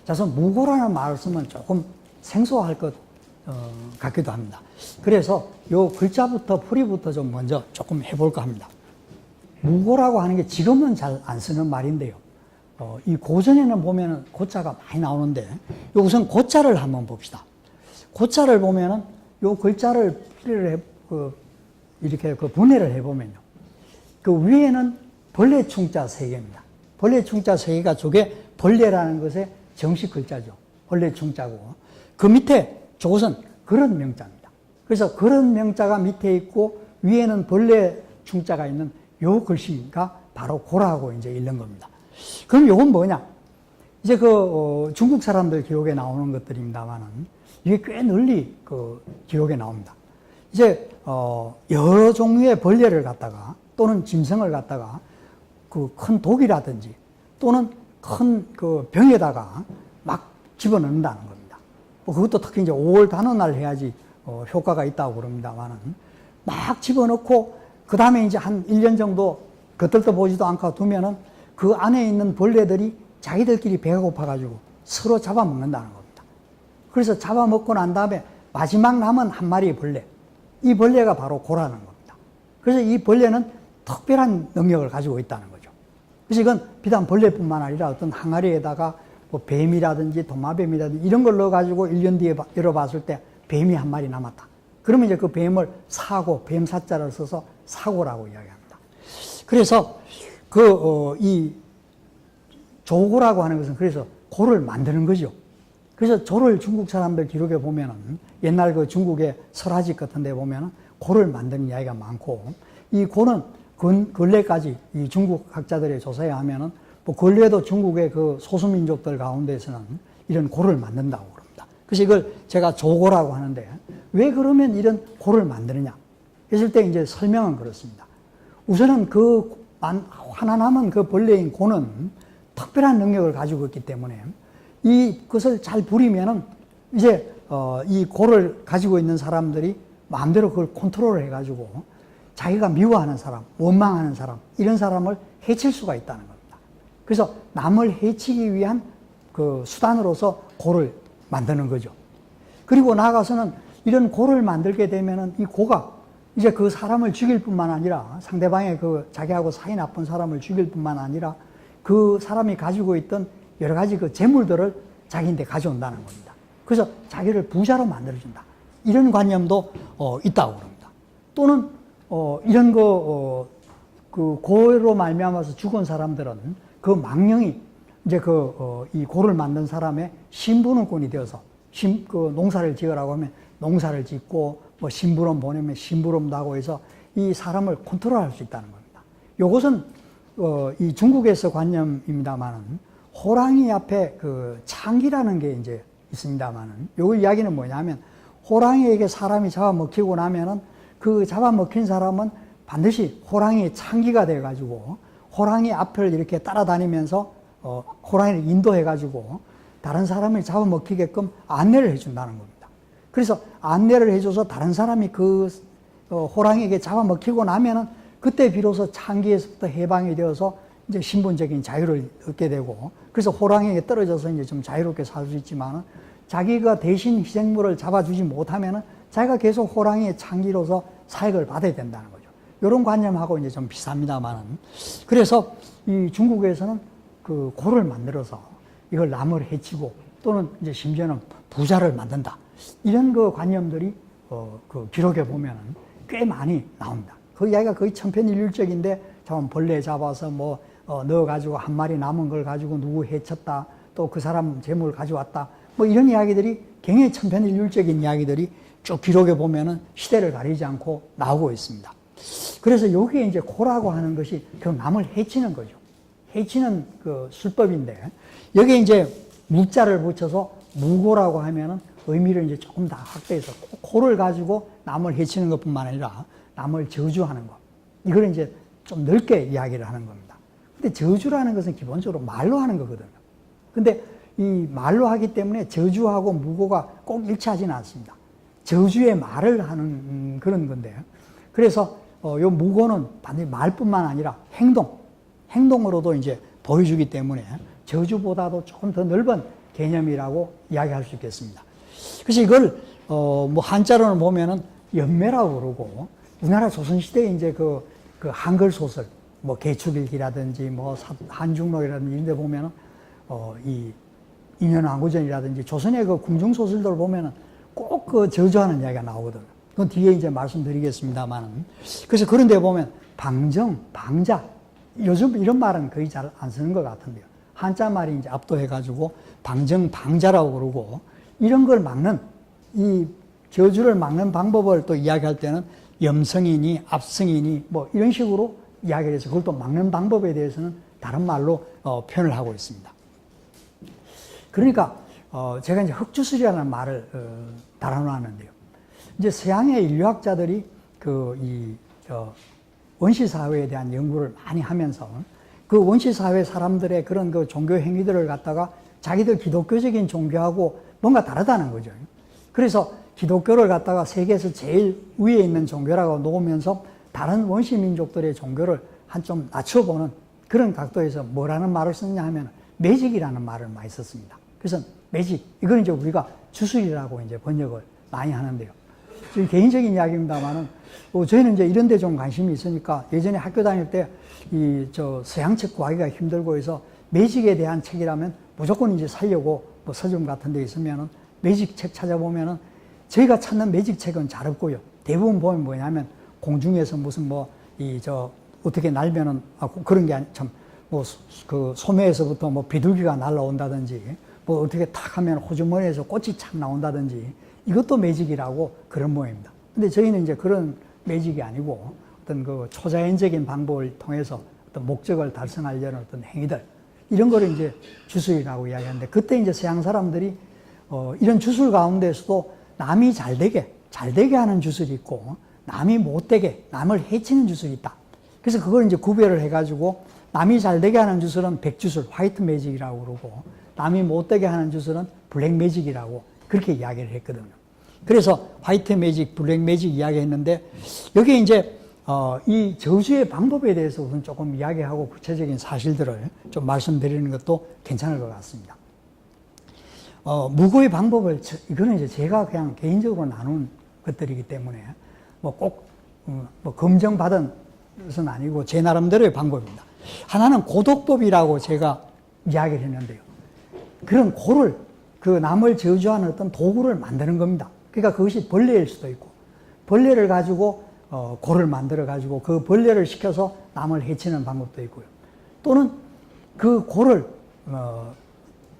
그래서 무고라는 말을 쓰면 조금 생소할 것 같기도 합니다. 그래서 요 글자부터 풀이부터 좀 먼저 조금 해볼까 합니다. 무고라고 하는 게 지금은 잘 안 쓰는 말인데요. 이 고전에는 보면은 고자가 많이 나오는데 우선 고자를 한번 봅시다. 고자를 보면은 요 글자를 풀이를 이렇게 분해를 해보면요. 그 위에는 벌레 충자 3개입니다. 벌레 충자 3개가 저게 벌레라는 것의 정식 글자죠. 벌레 충자고. 그 밑에 저것은 그런 명자입니다. 그래서 그런 명자가 밑에 있고 위에는 벌레 충자가 있는 요 글씨가 바로 고라고 이제 읽는 겁니다. 그럼 요건 뭐냐? 이제 중국 사람들 기록에 나오는 것들입니다만은 이게 꽤 널리 기록에 나옵니다. 이제 여러 종류의 벌레를 갖다가 또는 짐승을 갖다가 큰 독이라든지 또는 큰 병에다가 막 집어넣는다는 겁니다. 그것도 특히 이제 5월 단오날 해야지 효과가 있다고 그럽니다만은 막 집어넣고 그 다음에 이제 한 1년 정도 겉들떠 보지도 않고 두면은 그 안에 있는 벌레들이 자기들끼리 배가 고파가지고 서로 잡아먹는다는 겁니다. 그래서 잡아먹고 난 다음에 마지막 남은 한 마리의 벌레, 이 벌레가 바로 고라는 겁니다. 그래서 이 벌레는 특별한 능력을 가지고 있다는 거죠. 그래서 이건 비단 벌레뿐만 아니라 어떤 항아리에다가 뭐 뱀이라든지 도마뱀이라든지 이런 걸 넣어가지고 1년 뒤에 열어봤을 때 뱀이 한 마리 남았다. 그러면 이제 그 뱀을 사고, 뱀 사자를 써서 사고라고 이야기합니다. 그래서 이 조고라고 하는 것은 그래서 고를 만드는 거죠. 그래서 조를 중국 사람들 기록에 보면은 옛날 중국의 설화집 같은 데 보면은 고를 만드는 이야기가 많고 이 고는 근래까지 이 중국 학자들의 조사에 하면은 뭐 근래도 중국의 소수민족들 가운데서는 이런 고를 만든다고 그럽니다. 그래서 이걸 제가 조고라고 하는데 왜 그러면 이런 고를 만드느냐 했을 때 이제 설명은 그렇습니다. 우선은 하나 남은 벌레인 고는 특별한 능력을 가지고 있기 때문에 이것을 잘 부리면은 이제 이 고를 가지고 있는 사람들이 마음대로 그걸 컨트롤을 해가지고 자기가 미워하는 사람, 원망하는 사람 이런 사람을 해칠 수가 있다는 겁니다. 그래서 남을 해치기 위한 수단으로서 고를 만드는 거죠. 그리고 나아가서는 이런 고를 만들게 되면은 이 고가 이제 그 사람을 죽일 뿐만 아니라 상대방의 자기하고 사이 나쁜 사람을 죽일 뿐만 아니라 그 사람이 가지고 있던 여러 가지 재물들을 자기한테 가져온다는 겁니다. 그래서 자기를 부자로 만들어준다. 이런 관념도 있다고 그럽니다. 또는 이런 고로 말미암아서 죽은 사람들은 그 망령이 이제 이 고를 만든 사람의 심부름꾼이 되어서 농사를 지으라고 하면 농사를 짓고 뭐 심부름 보내면 심부름도 하고 해서 이 사람을 컨트롤할 수 있다는 겁니다. 요것은 이 중국에서 관념입니다만은 호랑이 앞에 창기라는 게 이제 있습니다만은 요 이야기는 뭐냐면 호랑이에게 사람이 잡아먹히고 나면은 그 잡아먹힌 사람은 반드시 호랑이의 창기가 돼가지고 호랑이 앞을 이렇게 따라다니면서 호랑이를 인도해가지고 다른 사람을 잡아먹히게끔 안내를 해준다는 겁니다. 그래서 안내를 해줘서 다른 사람이 호랑이에게 잡아먹히고 나면은 그때 비로소 창기에서부터 해방이 되어서 이제 신분적인 자유를 얻게 되고 그래서 호랑이에게 떨어져서 이제 좀 자유롭게 살 수 있지만은 자기가 대신 희생물을 잡아주지 못하면은 자기가 계속 호랑이의 창기로서 사역을 받아야 된다는 거죠. 이런 관념하고 이제 좀 비슷합니다만은 그래서 이 중국에서는 고를 만들어서 이걸 남을 해치고 또는 이제 심지어는 부자를 만든다. 이런 관념들이 기록에 보면은 꽤 많이 나옵니다. 그 이야기가 거의 천편일률적인데 벌레 잡아서 넣어가지고 한 마리 남은 걸 가지고 누구 해쳤다. 또 그 사람 재물 가져왔다. 이런 이야기들이 굉장히 천편일률적인 이야기들이 쭉 기록에 보면은 시대를 가리지 않고 나오고 있습니다. 그래서 여기에 이제 고라고 하는 것이 남을 해치는 거죠. 해치는 술법인데 여기에 이제 무자를 붙여서 무고라고 하면은 의미를 이제 조금 더 확대해서 고를 가지고 남을 해치는 것뿐만 아니라 남을 저주하는 것. 이걸 이제 좀 넓게 이야기를 하는 겁니다. 근데 저주라는 것은 기본적으로 말로 하는 거거든요. 근데 이 말로 하기 때문에 저주하고 무고가 꼭 일치하지는 않습니다. 저주의 말을 하는 그런 건데요. 그래서 요 무고는 반드시 말뿐만 아니라 행동으로도 이제 보여주기 때문에 저주보다도 조금 더 넓은 개념이라고 이야기할 수 있겠습니다. 그래서 이걸 뭐 한자로는 보면은 연매라고 그러고, 우리나라 조선시대에 이제 그 한글 소설, 뭐 개축일기라든지 뭐 한중록이라든지 이런 데 보면은 이 인현왕후전이라든지 조선의 그 궁중 소설들 보면은 꼭 그 저주하는 이야기가 나오거든요. 그건 뒤에 이제 말씀드리겠습니다만은. 그래서 그런 데 보면 방정, 방자, 요즘 이런 말은 거의 잘 안 쓰는 것 같은데요. 한자 말이 이제 압도해가지고 방정, 방자라고 그러고, 이런 걸 막는, 이 저주를 막는 방법을 또 이야기할 때는 염성이니 앞성이니 뭐 이런 식으로 이야기를 해서 그걸 또 막는 방법에 대해서는 다른 말로 표현을 하고 있습니다. 그러니까 제가 이제 흑주술이라는 말을 달아놓았는데요. 이제 서양의 인류학자들이 원시사회에 대한 연구를 많이 하면서 그 원시사회 사람들의 그런 그 종교 행위들을 갖다가 자기들 기독교적인 종교하고 뭔가 다르다는 거죠. 그래서 기독교를 갖다가 세계에서 제일 위에 있는 종교라고 놓으면서 다른 원시민족들의 종교를 한 좀 낮춰보는 그런 각도에서 뭐라는 말을 썼냐 하면 매직이라는 말을 많이 썼습니다. 그래서 매직, 이건 이제 우리가 주술이라고 이제 번역을 많이 하는데요. 지금 개인적인 이야기입니다만은 저희는 이제 이런 데 좀 관심이 있으니까 예전에 학교 다닐 때 서양책 구하기가 힘들고 해서 매직에 대한 책이라면 무조건 이제 살려고 뭐 서점 같은 데 있으면은 매직 책 찾아보면은 저희가 찾는 매직 책은 잘 없고요. 대부분 보면 뭐냐면 공중에서 무슨 어떻게 날면은, 그런 게 참, 그 소매에서부터 뭐 비둘기가 날라온다든지, 뭐 어떻게 탁 하면 호주머니에서 꽃이 착 나온다든지, 이것도 매직이라고 그런 모양입니다. 근데 저희는 이제 그런 매직이 아니고 어떤 그 초자연적인 방법을 통해서 어떤 목적을 달성하려는 어떤 행위들, 이런 거를 이제 주술이라고 이야기하는데, 그때 이제 서양 사람들이 이런 주술 가운데서도 남이 잘 되게 하는 주술이 있고, 남이 못 되게, 남을 해치는 주술이 있다. 그래서 그걸 이제 구별을 해가지고, 남이 잘 되게 하는 주술은 백주술, 화이트 매직이라고 그러고, 남이 못 되게 하는 주술은 블랙 매직이라고 그렇게 이야기를 했거든요. 그래서 화이트 매직, 블랙 매직 이야기했는데, 여기에 이제 이 저주의 방법에 대해서 우선 조금 이야기하고 구체적인 사실들을 좀 말씀드리는 것도 괜찮을 것 같습니다. 무고의 방법을, 이거는 이제 제가 그냥 개인적으로 나눈 것들이기 때문에 꼭 검증받은 것은 아니고 제 나름대로의 방법입니다. 하나는 고독법이라고 제가 이야기를 했는데요. 그런 고를, 그 남을 저주하는 어떤 도구를 만드는 겁니다. 그러니까 그것이 벌레일 수도 있고, 벌레를 가지고 고를 만들어 가지고 그 벌레를 시켜서 남을 해치는 방법도 있고요. 또는 그 고를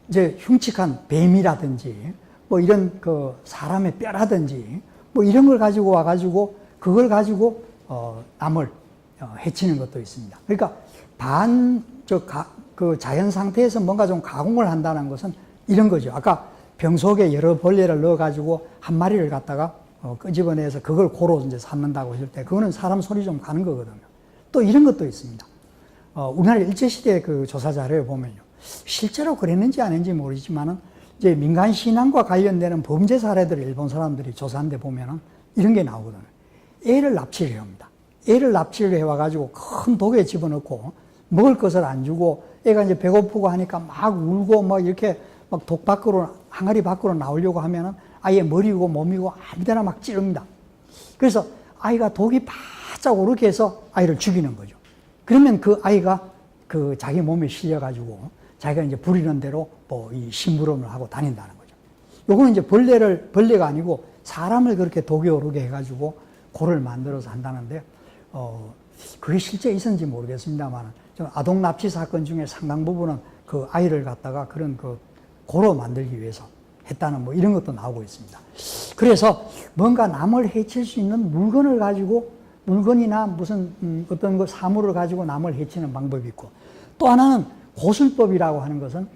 이제 흉측한 뱀이라든지 뭐 이런 그 사람의 뼈라든지 뭐 이런 걸 가지고 와가지고 그걸 가지고 남을 해치는 것도 있습니다. 그러니까 그 자연 상태에서 뭔가 좀 가공을 한다는 것은 이런 거죠. 아까 병 속에 여러 벌레를 넣어가지고 한 마리를 갖다가 끄집어내서 그걸 고로 이제 삼는다고 했을 때 그거는 사람 손이 좀 가는 거거든요. 또 이런 것도 있습니다. 우리나라 일제시대 그 조사 자료에 보면요. 실제로 그랬는지 아닌지 모르지만은 이제 민간 신앙과 관련되는 범죄 사례들을 일본 사람들이 조사한 데 보면은 이런 게 나오거든요. 애를 납치를 해 옵니다. 애를 납치를 해 와가지고 큰 독에 집어넣고 먹을 것을 안 주고 애가 이제 배고프고 하니까 막 울고 막 이렇게 막 독 밖으로, 항아리 밖으로 나오려고 하면은 아예 머리고 몸이고 아무데나 막 찌릅니다. 그래서 아이가 독이 바짝 오르게 해서 아이를 죽이는 거죠. 그러면 그 아이가 그 자기 몸에 실려가지고 자기가 이제 부리는 대로 뭐 이 심부름을 하고 다닌다는 거죠. 요거는 이제 벌레가 아니고 사람을 그렇게 독이 오르게 해가지고 고를 만들어서 한다는데, 그게 실제 있었는지 모르겠습니다만, 아동 납치 사건 중에 상당 부분은 그 아이를 갖다가 그런 그 고로 만들기 위해서 했다는 뭐 이런 것도 나오고 있습니다. 그래서 뭔가 남을 해칠 수 있는 물건을 가지고, 물건이나 무슨 어떤 그 사물을 가지고 남을 해치는 방법이 있고, 또 하나는 고술법이라고 하는 것은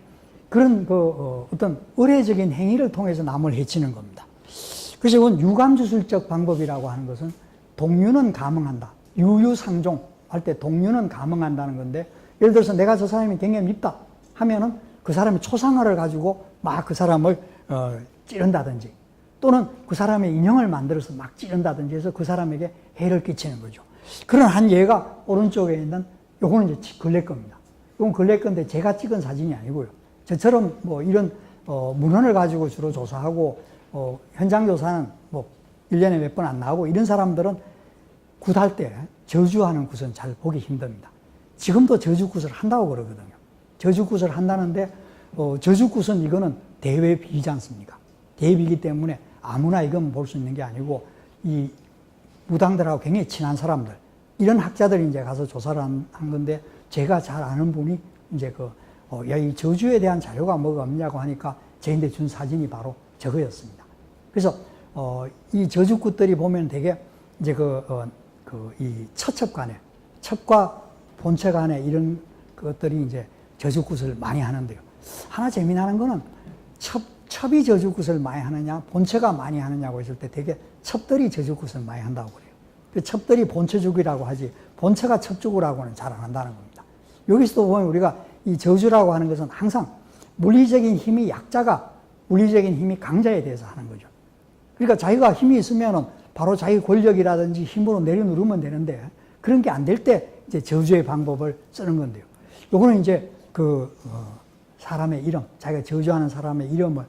그런 그 어떤 의례적인 행위를 통해서 남을 해치는 겁니다. 그래서 이건 유감주술적 방법이라고 하는 것은 동유는 감응한다. 유유상종 할 때 동유는 감응한다는 건데, 예를 들어서 내가 저 사람이 굉장히 밉다 하면은 그 사람의 초상화를 가지고 막 그 사람을 찌른다든지, 또는 그 사람의 인형을 만들어서 막 찌른다든지 해서 그 사람에게 해를 끼치는 거죠. 그런 한 예가 오른쪽에 있는 요거는 이제 근래 겁니다. 이건 근래 건데 제가 찍은 사진이 아니고요. 저처럼 뭐 이런 문헌을 가지고 주로 조사하고, 현장 조사는 뭐 1년에 몇 번 안 나오고 이런 사람들은 굿할 때 저주하는 굿은 잘 보기 힘듭니다. 지금도 저주굿을 한다고 그러거든요. 저주굿을 한다는데, 저주굿은 이거는 대외비이지 않습니까? 대외비이기 때문에 아무나 이건 볼 수 있는 게 아니고, 이 무당들하고 굉장히 친한 사람들, 이런 학자들이 이제 가서 조사를 한 건데, 제가 잘 아는 분이 이제 야, 이 저주에 대한 자료가 뭐가 없냐고 하니까 저한테 준 사진이 바로 저거였습니다. 그래서, 이 저주굿들이 보면 되게 이제 이 처첩 간에, 첩과 본체 간에 이런 것들이 이제 저주굿을 많이 하는데요. 하나 재미나는 거는 첩이 저주굿을 많이 하느냐, 본체가 많이 하느냐고 했을 때 되게 첩들이 저주굿을 많이 한다고 그래요. 그 첩들이 본체죽이라고 하지, 본체가 첩죽이라고는 잘 안 한다는 겁니다. 여기서도 보면 우리가 이 저주라고 하는 것은 항상 물리적인 힘이 약자가 물리적인 힘이 강자에 대해서 하는 거죠. 그러니까 자기가 힘이 있으면은 바로 자기 권력이라든지 힘으로 내려누르면 되는데, 그런 게 안 될 때 이제 저주의 방법을 쓰는 건데요. 요거는 이제 사람의 이름, 자기가 저주하는 사람의 이름을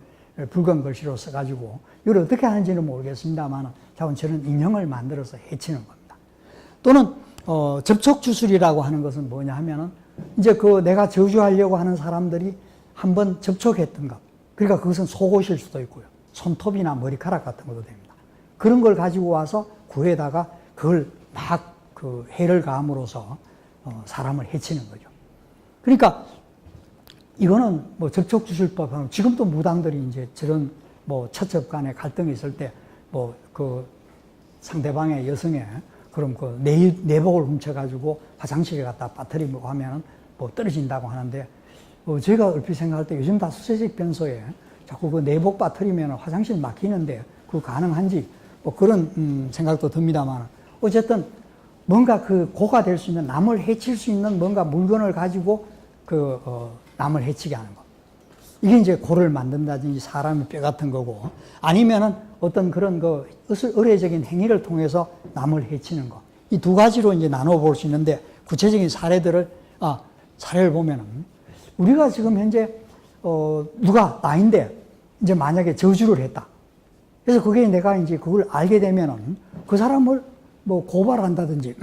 붉은 글씨로 써가지고, 이걸 어떻게 하는지는 모르겠습니다만, 저는 인형을 만들어서 해치는 겁니다. 또는, 접촉주술이라고 하는 것은 뭐냐 하면은, 이제 내가 저주하려고 하는 사람들이 한번 접촉했던 것. 그러니까 그것은 속옷일 수도 있고요. 손톱이나 머리카락 같은 것도 됩니다. 그런 걸 가지고 와서 구에다가 그걸 막 해를 가함으로써 사람을 해치는 거죠. 그러니까 이거는 뭐 접촉주술법하고, 지금도 무당들이 이제 저런 뭐 처첩 간에 갈등이 있을 때 뭐 상대방의 여성의 그럼 내복을 훔쳐가지고 화장실에 갖다 빠뜨리고 하면은 뭐 떨어진다고 하는데, 제가 얼핏 생각할 때 요즘 다 수세식 변소에 자꾸 내복 빠뜨리면 화장실 막히는데 그거 가능한지 뭐 그런 생각도 듭니다만, 어쨌든 뭔가 고가 될 수 있는, 남을 해칠 수 있는 뭔가 물건을 가지고 남을 해치게 하는 거. 이게 이제 고를 만든다든지 사람의 뼈 같은 거고, 아니면은 어떤 그런 의례적인 행위를 통해서 남을 해치는 거. 이 두 가지로 이제 나눠 볼 수 있는데, 구체적인 사례를 보면은, 우리가 지금 현재, 누가 나인데, 이제 만약에 저주를 했다. 그래서 그게 내가 이제 그걸 알게 되면은 그 사람을 뭐 고발한다든지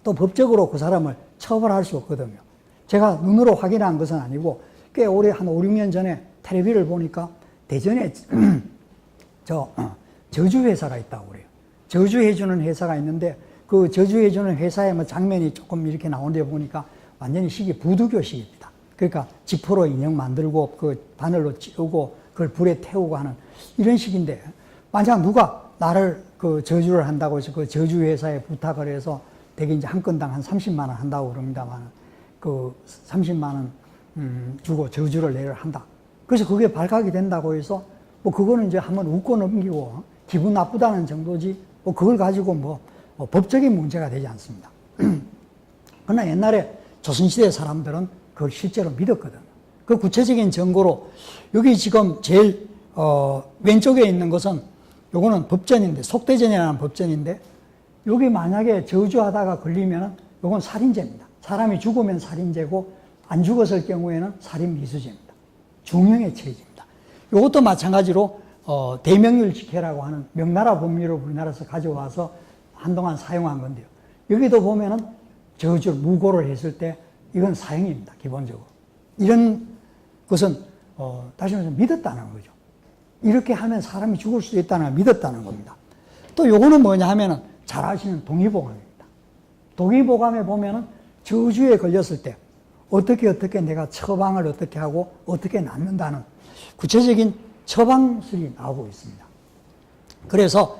또 법적으로 그 사람을 처벌할 수 없거든요. 제가 눈으로 확인한 것은 아니고, 꽤 오래 한 5, 6년 전에 텔레비를 보니까 대전에 저주회사가 있다고 그래요. 저주해주는 회사가 있는데, 그 저주해주는 회사의 뭐 장면이 조금 이렇게 나오는데 보니까 완전히 식이 부두교식입니다. 그러니까 지퍼로 인형 만들고 바늘로 찌우고 그걸 불에 태우고 하는 이런 식인데, 만약 누가 나를 저주를 한다고 해서 그 저주회사에 부탁을 해서 대개 이제 한 건당 한 30만 원 한다고 그럽니다만, 30만 원 주고 저주를 내를 한다. 그래서 그게 발각이 된다고 해서 뭐 그거는 이제 한번 웃고 넘기고 기분 나쁘다는 정도지, 뭐 그걸 가지고 뭐 법적인 문제가 되지 않습니다. 그러나 옛날에 조선시대 사람들은 그걸 실제로 믿었거든요. 그 구체적인 증거로 여기 지금 제일 왼쪽에 있는 것은, 요거는 법전인데, 속대전이라는 법전인데, 여기 만약에 저주하다가 걸리면은 요건 살인죄입니다. 사람이 죽으면 살인죄고, 안 죽었을 경우에는 살인미수죄입니다. 중형에 처해집니다. 이것도 마찬가지로 대명률직해라고 하는 명나라 법률을 우리나라에서 가져와서 한동안 사용한 건데요. 여기도 보면은 저주를 무고를 했을 때 이건 사형입니다. 기본적으로. 이런 것은 다시 말해서 믿었다는 거죠. 이렇게 하면 사람이 죽을 수 있다는 걸 믿었다는 겁니다. 또 요거는 뭐냐 하면은 잘 아시는 동의보감입니다. 동의보감에 보면은 저주에 걸렸을 때 어떻게 내가 처방을 어떻게 하고 어떻게 낫는다는 구체적인 처방술이 나오고 있습니다. 그래서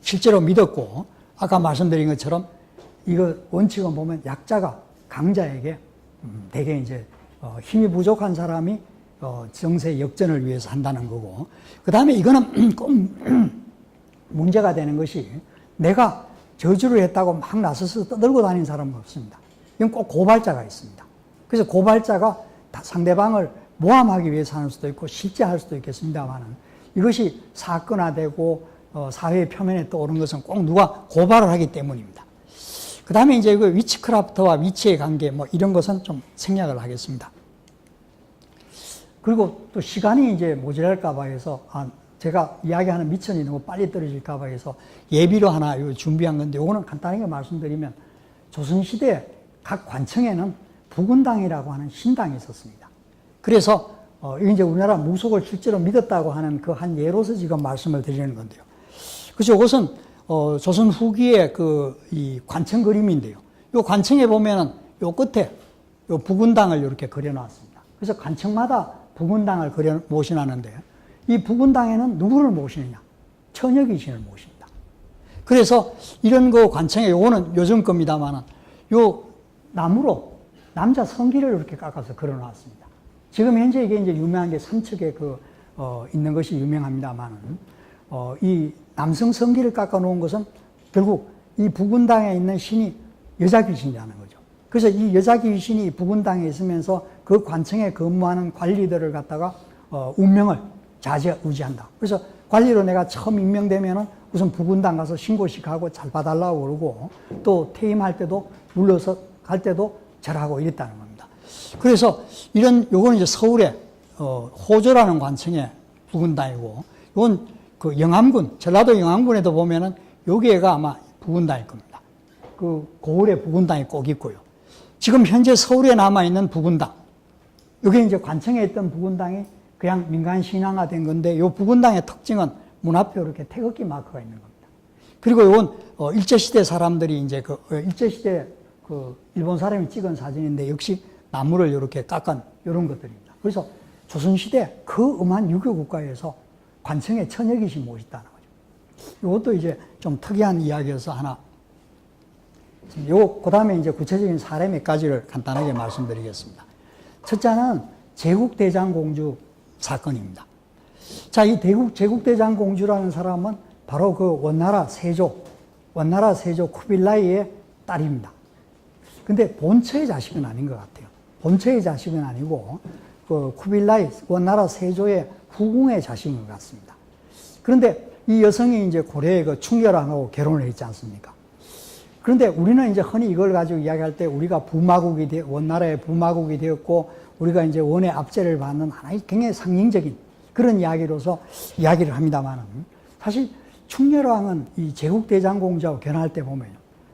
실제로 믿었고, 아까 말씀드린 것처럼 이거 원칙은 보면 약자가 강자에게 대개 이제 힘이 부족한 사람이 정세 역전을 위해서 한다는 거고, 그 다음에 이거는 꼭 문제가 되는 것이, 내가 저주를 했다고 막 나서서 떠들고 다니는 사람은 없습니다. 이건 꼭 고발자가 있습니다. 그래서 고발자가 상대방을 모함하기 위해서 하는 수도 있고 실제 할 수도 있겠습니다만, 이것이 사건화되고 사회 표면에 떠오른 것은 꼭 누가 고발을 하기 때문입니다. 그 다음에 이제 위치크라프트와 위치의 관계 이런 것은 좀 생략을 하겠습니다. 그리고 또 시간이 이제 모자랄까봐 해서, 제가 이야기하는 미천이 너무 빨리 떨어질까봐 해서 예비로 하나 준비한 건데, 요거는 간단하게 말씀드리면, 조선시대 각 관청에는 부군당이라고 하는 신당이 있었습니다. 그래서, 이제 우리나라 무속을 실제로 믿었다고 하는 그 한 예로서 지금 말씀을 드리는 건데요. 그래서 이것은, 조선 후기의 이 관청 그림인데요. 요 관청에 보면은 요 끝에 요 부군당을 이렇게 그려놨습니다. 그래서 관청마다 부군당을 모셔놨는데, 이 부군당에는 누구를 모시느냐? 처녀귀신을 모십니다. 그래서 이런 그 관청에, 요거는 요즘 겁니다만은, 요 나무로 남자 성기를 이렇게 깎아서 그려놨습니다. 지금 현재 이게 이제 유명한 게 삼척에 있는 것이 유명합니다만은, 이 남성 성기를 깎아 놓은 것은 결국 이 부군당에 있는 신이 여자 귀신이라는 거죠. 그래서 이 여자 귀신이 부군당에 있으면서 그 관청에 근무하는 관리들을 갖다가 운명을 좌지우지한다. 그래서 관리로 내가 처음 임명되면은 우선 부군당 가서 신고식 하고 잘 봐달라고 그러고, 또 퇴임할 때도 물러서 갈 때도 절하고 이랬다는 겁니다. 그래서 요거는 이제 서울의 호조라는 관청의 부군당이고, 이건 그 영암군, 전라도 영암군에도 보면은 여기가 아마 부군당일 겁니다. 그 고을에 부군당이 꼭 있고요. 지금 현재 서울에 남아있는 부군당, 여기 이제 관청에 있던 부군당이 그냥 민간 신앙화된 건데, 이 부군당의 특징은 문 앞에 이렇게 태극기 마크가 있는 겁니다. 그리고 이건 일제시대 사람들이 이제 일제시대 일본 사람이 찍은 사진인데, 역시 나무를 이렇게 깎은 이런 것들입니다. 그래서 조선시대 그 음한 유교 국가에서 관청에 처녀귀신 모셨다는 거죠. 이것도 이제 좀 특이한 이야기여서 하나, 그 다음에 이제 구체적인 사례 몇 가지를 간단하게 말씀드리겠습니다. 첫째는 제국대장공주 사건입니다. 자, 이 제국대장공주라는 사람은 바로 그 원나라 세조 쿠빌라이의 딸입니다. 근데 본처의 자식은 아닌 것 같아요. 본처의 자식은 아니고, 그 쿠빌라이, 원나라 세조의 후궁의 자식인 것 같습니다. 그런데 이 여성이 이제 고려의 그 충렬왕하고 결혼을 했지 않습니까? 그런데 우리는 이제 흔히 이걸 가지고 이야기할 때 우리가 원나라의 부마국이 되었고, 우리가 이제 원의 압제를 받는 하나의 굉장히 상징적인 그런 이야기로서 이야기를 합니다만은, 사실 충렬왕은 이 제국대장공주하고 결혼할 때 보면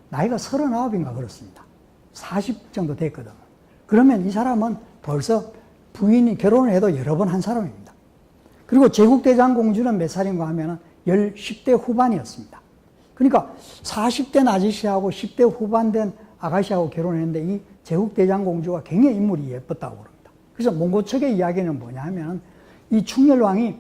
나이가 39인가 그렇습니다. 40 정도 됐거든. 그러면 이 사람은 벌써 부인이 결혼을 해도 여러 번 한 사람입니다. 그리고 제국대장공주는 몇 살인가 하면은 10대 후반이었습니다. 그러니까 40대 아저씨하고 10대 후반 된 아가씨하고 결혼했는데, 이 제국대장공주가 굉장히 인물이 예뻤다고 그럽니다. 그래서 몽고 측의 이야기는 뭐냐 하면, 이 충렬왕이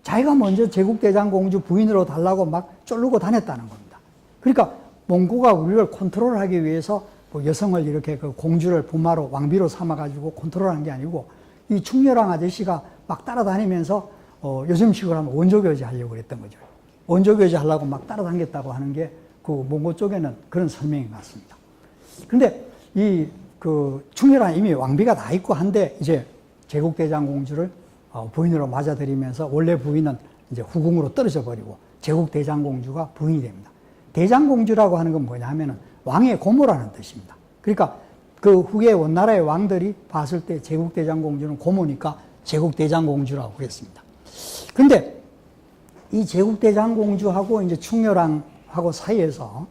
자기가 먼저 제국대장공주 부인으로 달라고 막 쫄르고 다녔다는 겁니다. 그러니까 몽고가 우리를 컨트롤하기 위해서 뭐 여성을 이렇게 그 공주를 부마로 왕비로 삼아가지고 컨트롤한 게 아니고, 이 충렬왕 아저씨가 막 따라다니면서 요즘식으로 하면 원조교제 하려고 그랬던 거죠. 원조교제 하려고 막 따라다녔다고 하는 게 그 몽고 쪽에는 그런 설명이 났습니다. 근데 충렬왕이 이미 왕비가 다 있고 한데, 이제 제국대장공주를 부인으로 맞아들이면서 원래 부인은 이제 후궁으로 떨어져 버리고 제국대장공주가 부인이 됩니다. 대장공주라고 하는 건 뭐냐 하면은 왕의 고모라는 뜻입니다. 그러니까 그 후에 원나라의 왕들이 봤을 때 제국대장공주는 고모니까 제국대장공주라고 그랬습니다. 근데 이 제국대장공주하고 이제 충렬왕하고 사이에서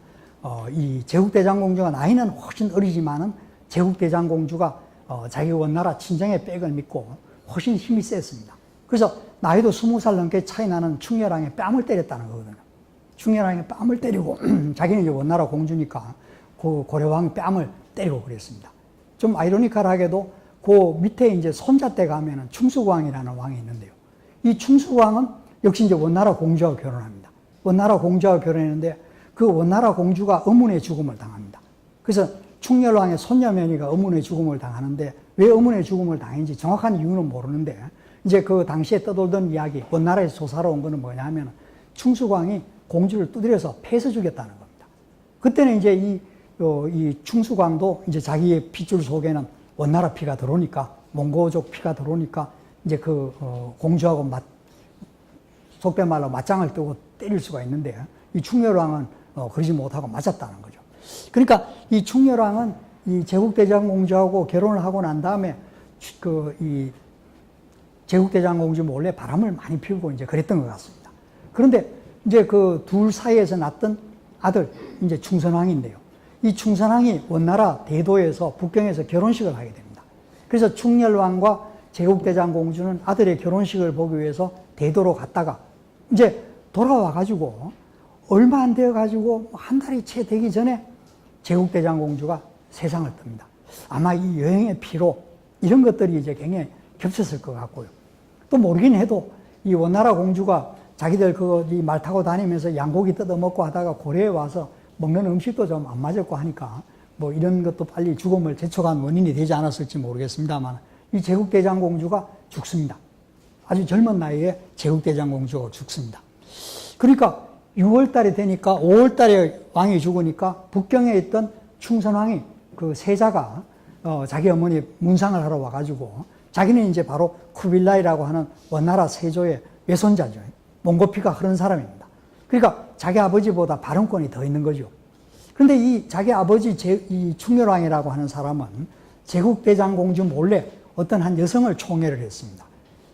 이 제국대장공주가 나이는 훨씬 어리지만은 제국대장공주가 자기 원나라 친정의 백을 믿고 훨씬 힘이 셌습니다. 그래서 나이도 20살 넘게 차이 나는 충렬왕의 뺨을 때렸다는 거거든요. 충렬왕의 뺨을 때리고 자기는 이제 원나라 공주니까 그 고려왕 뺨을 때리고 그랬습니다. 좀 아이러니컬하게도 그 밑에 이제 손자때 가면은 충수왕이라는 왕이 있는데요. 이 충수왕은 역시 이제 원나라 공주하고 결혼합니다. 원나라 공주하고 결혼했는데, 그 원나라 공주가 어문의 죽음을 당합니다. 그래서 충렬왕의 손녀며니가 어문의 죽음을 당하는데, 왜 어문의 죽음을 당했는지 정확한 이유는 모르는데, 이제 그 당시에 떠돌던 이야기, 원나라에서 조사로 온 거는 뭐냐 하면, 충수왕이 공주를 두드려서 패서 죽였다는 겁니다. 그때는 이제 이 충수왕도 이제 자기의 핏줄 속에는 원나라 피가 들어오니까, 몽고족 피가 들어오니까, 이제 공주하고 속된 말로 맞짱을 뜨고 때릴 수가 있는데, 이 충렬왕은 그러지 못하고 맞았다는 거죠. 그러니까 이 충렬왕은 이 제국대장공주하고 결혼을 하고 난 다음에 이 제국대장공주 몰래 바람을 많이 피우고 이제 그랬던 것 같습니다. 그런데 이제 그 둘 사이에서 낳던 아들, 이제 충선왕인데요. 이 충선왕이 원나라 대도에서 북경에서 결혼식을 하게 됩니다. 그래서 충렬왕과 제국대장공주는 아들의 결혼식을 보기 위해서 대도로 갔다가 이제 돌아와가지고 얼마 안 되어가지고 한 달이 채 되기 전에 제국대장공주가 세상을 뜹니다. 아마 이 여행의 피로 이런 것들이 이제 굉장히 겹쳤을 것 같고요. 또 모르긴 해도 이 원나라 공주가 자기들 이 말 타고 다니면서 양고기 뜯어먹고 하다가 고려에 와서 먹는 음식도 좀 안 맞았고 하니까 뭐 이런 것도 빨리 죽음을 재촉한 원인이 되지 않았을지 모르겠습니다만 이 제국대장공주가 죽습니다. 아주 젊은 나이에 제국대장공주가 죽습니다. 그러니까 6월 달이 되니까 5월 달에 왕이 죽으니까 북경에 있던 충선왕이 그 세자가 자기 어머니 문상을 하러 와가지고 자기는 이제 바로 쿠빌라이라고 하는 원나라 세조의 외손자죠. 몽고피가 흐른 사람입니다. 그러니까 자기 아버지보다 발언권이 더 있는 거죠. 그런데 이 자기 아버지 이 충렬왕이라고 하는 사람은 제국대장공주 몰래 어떤 한 여성을 총애를 했습니다.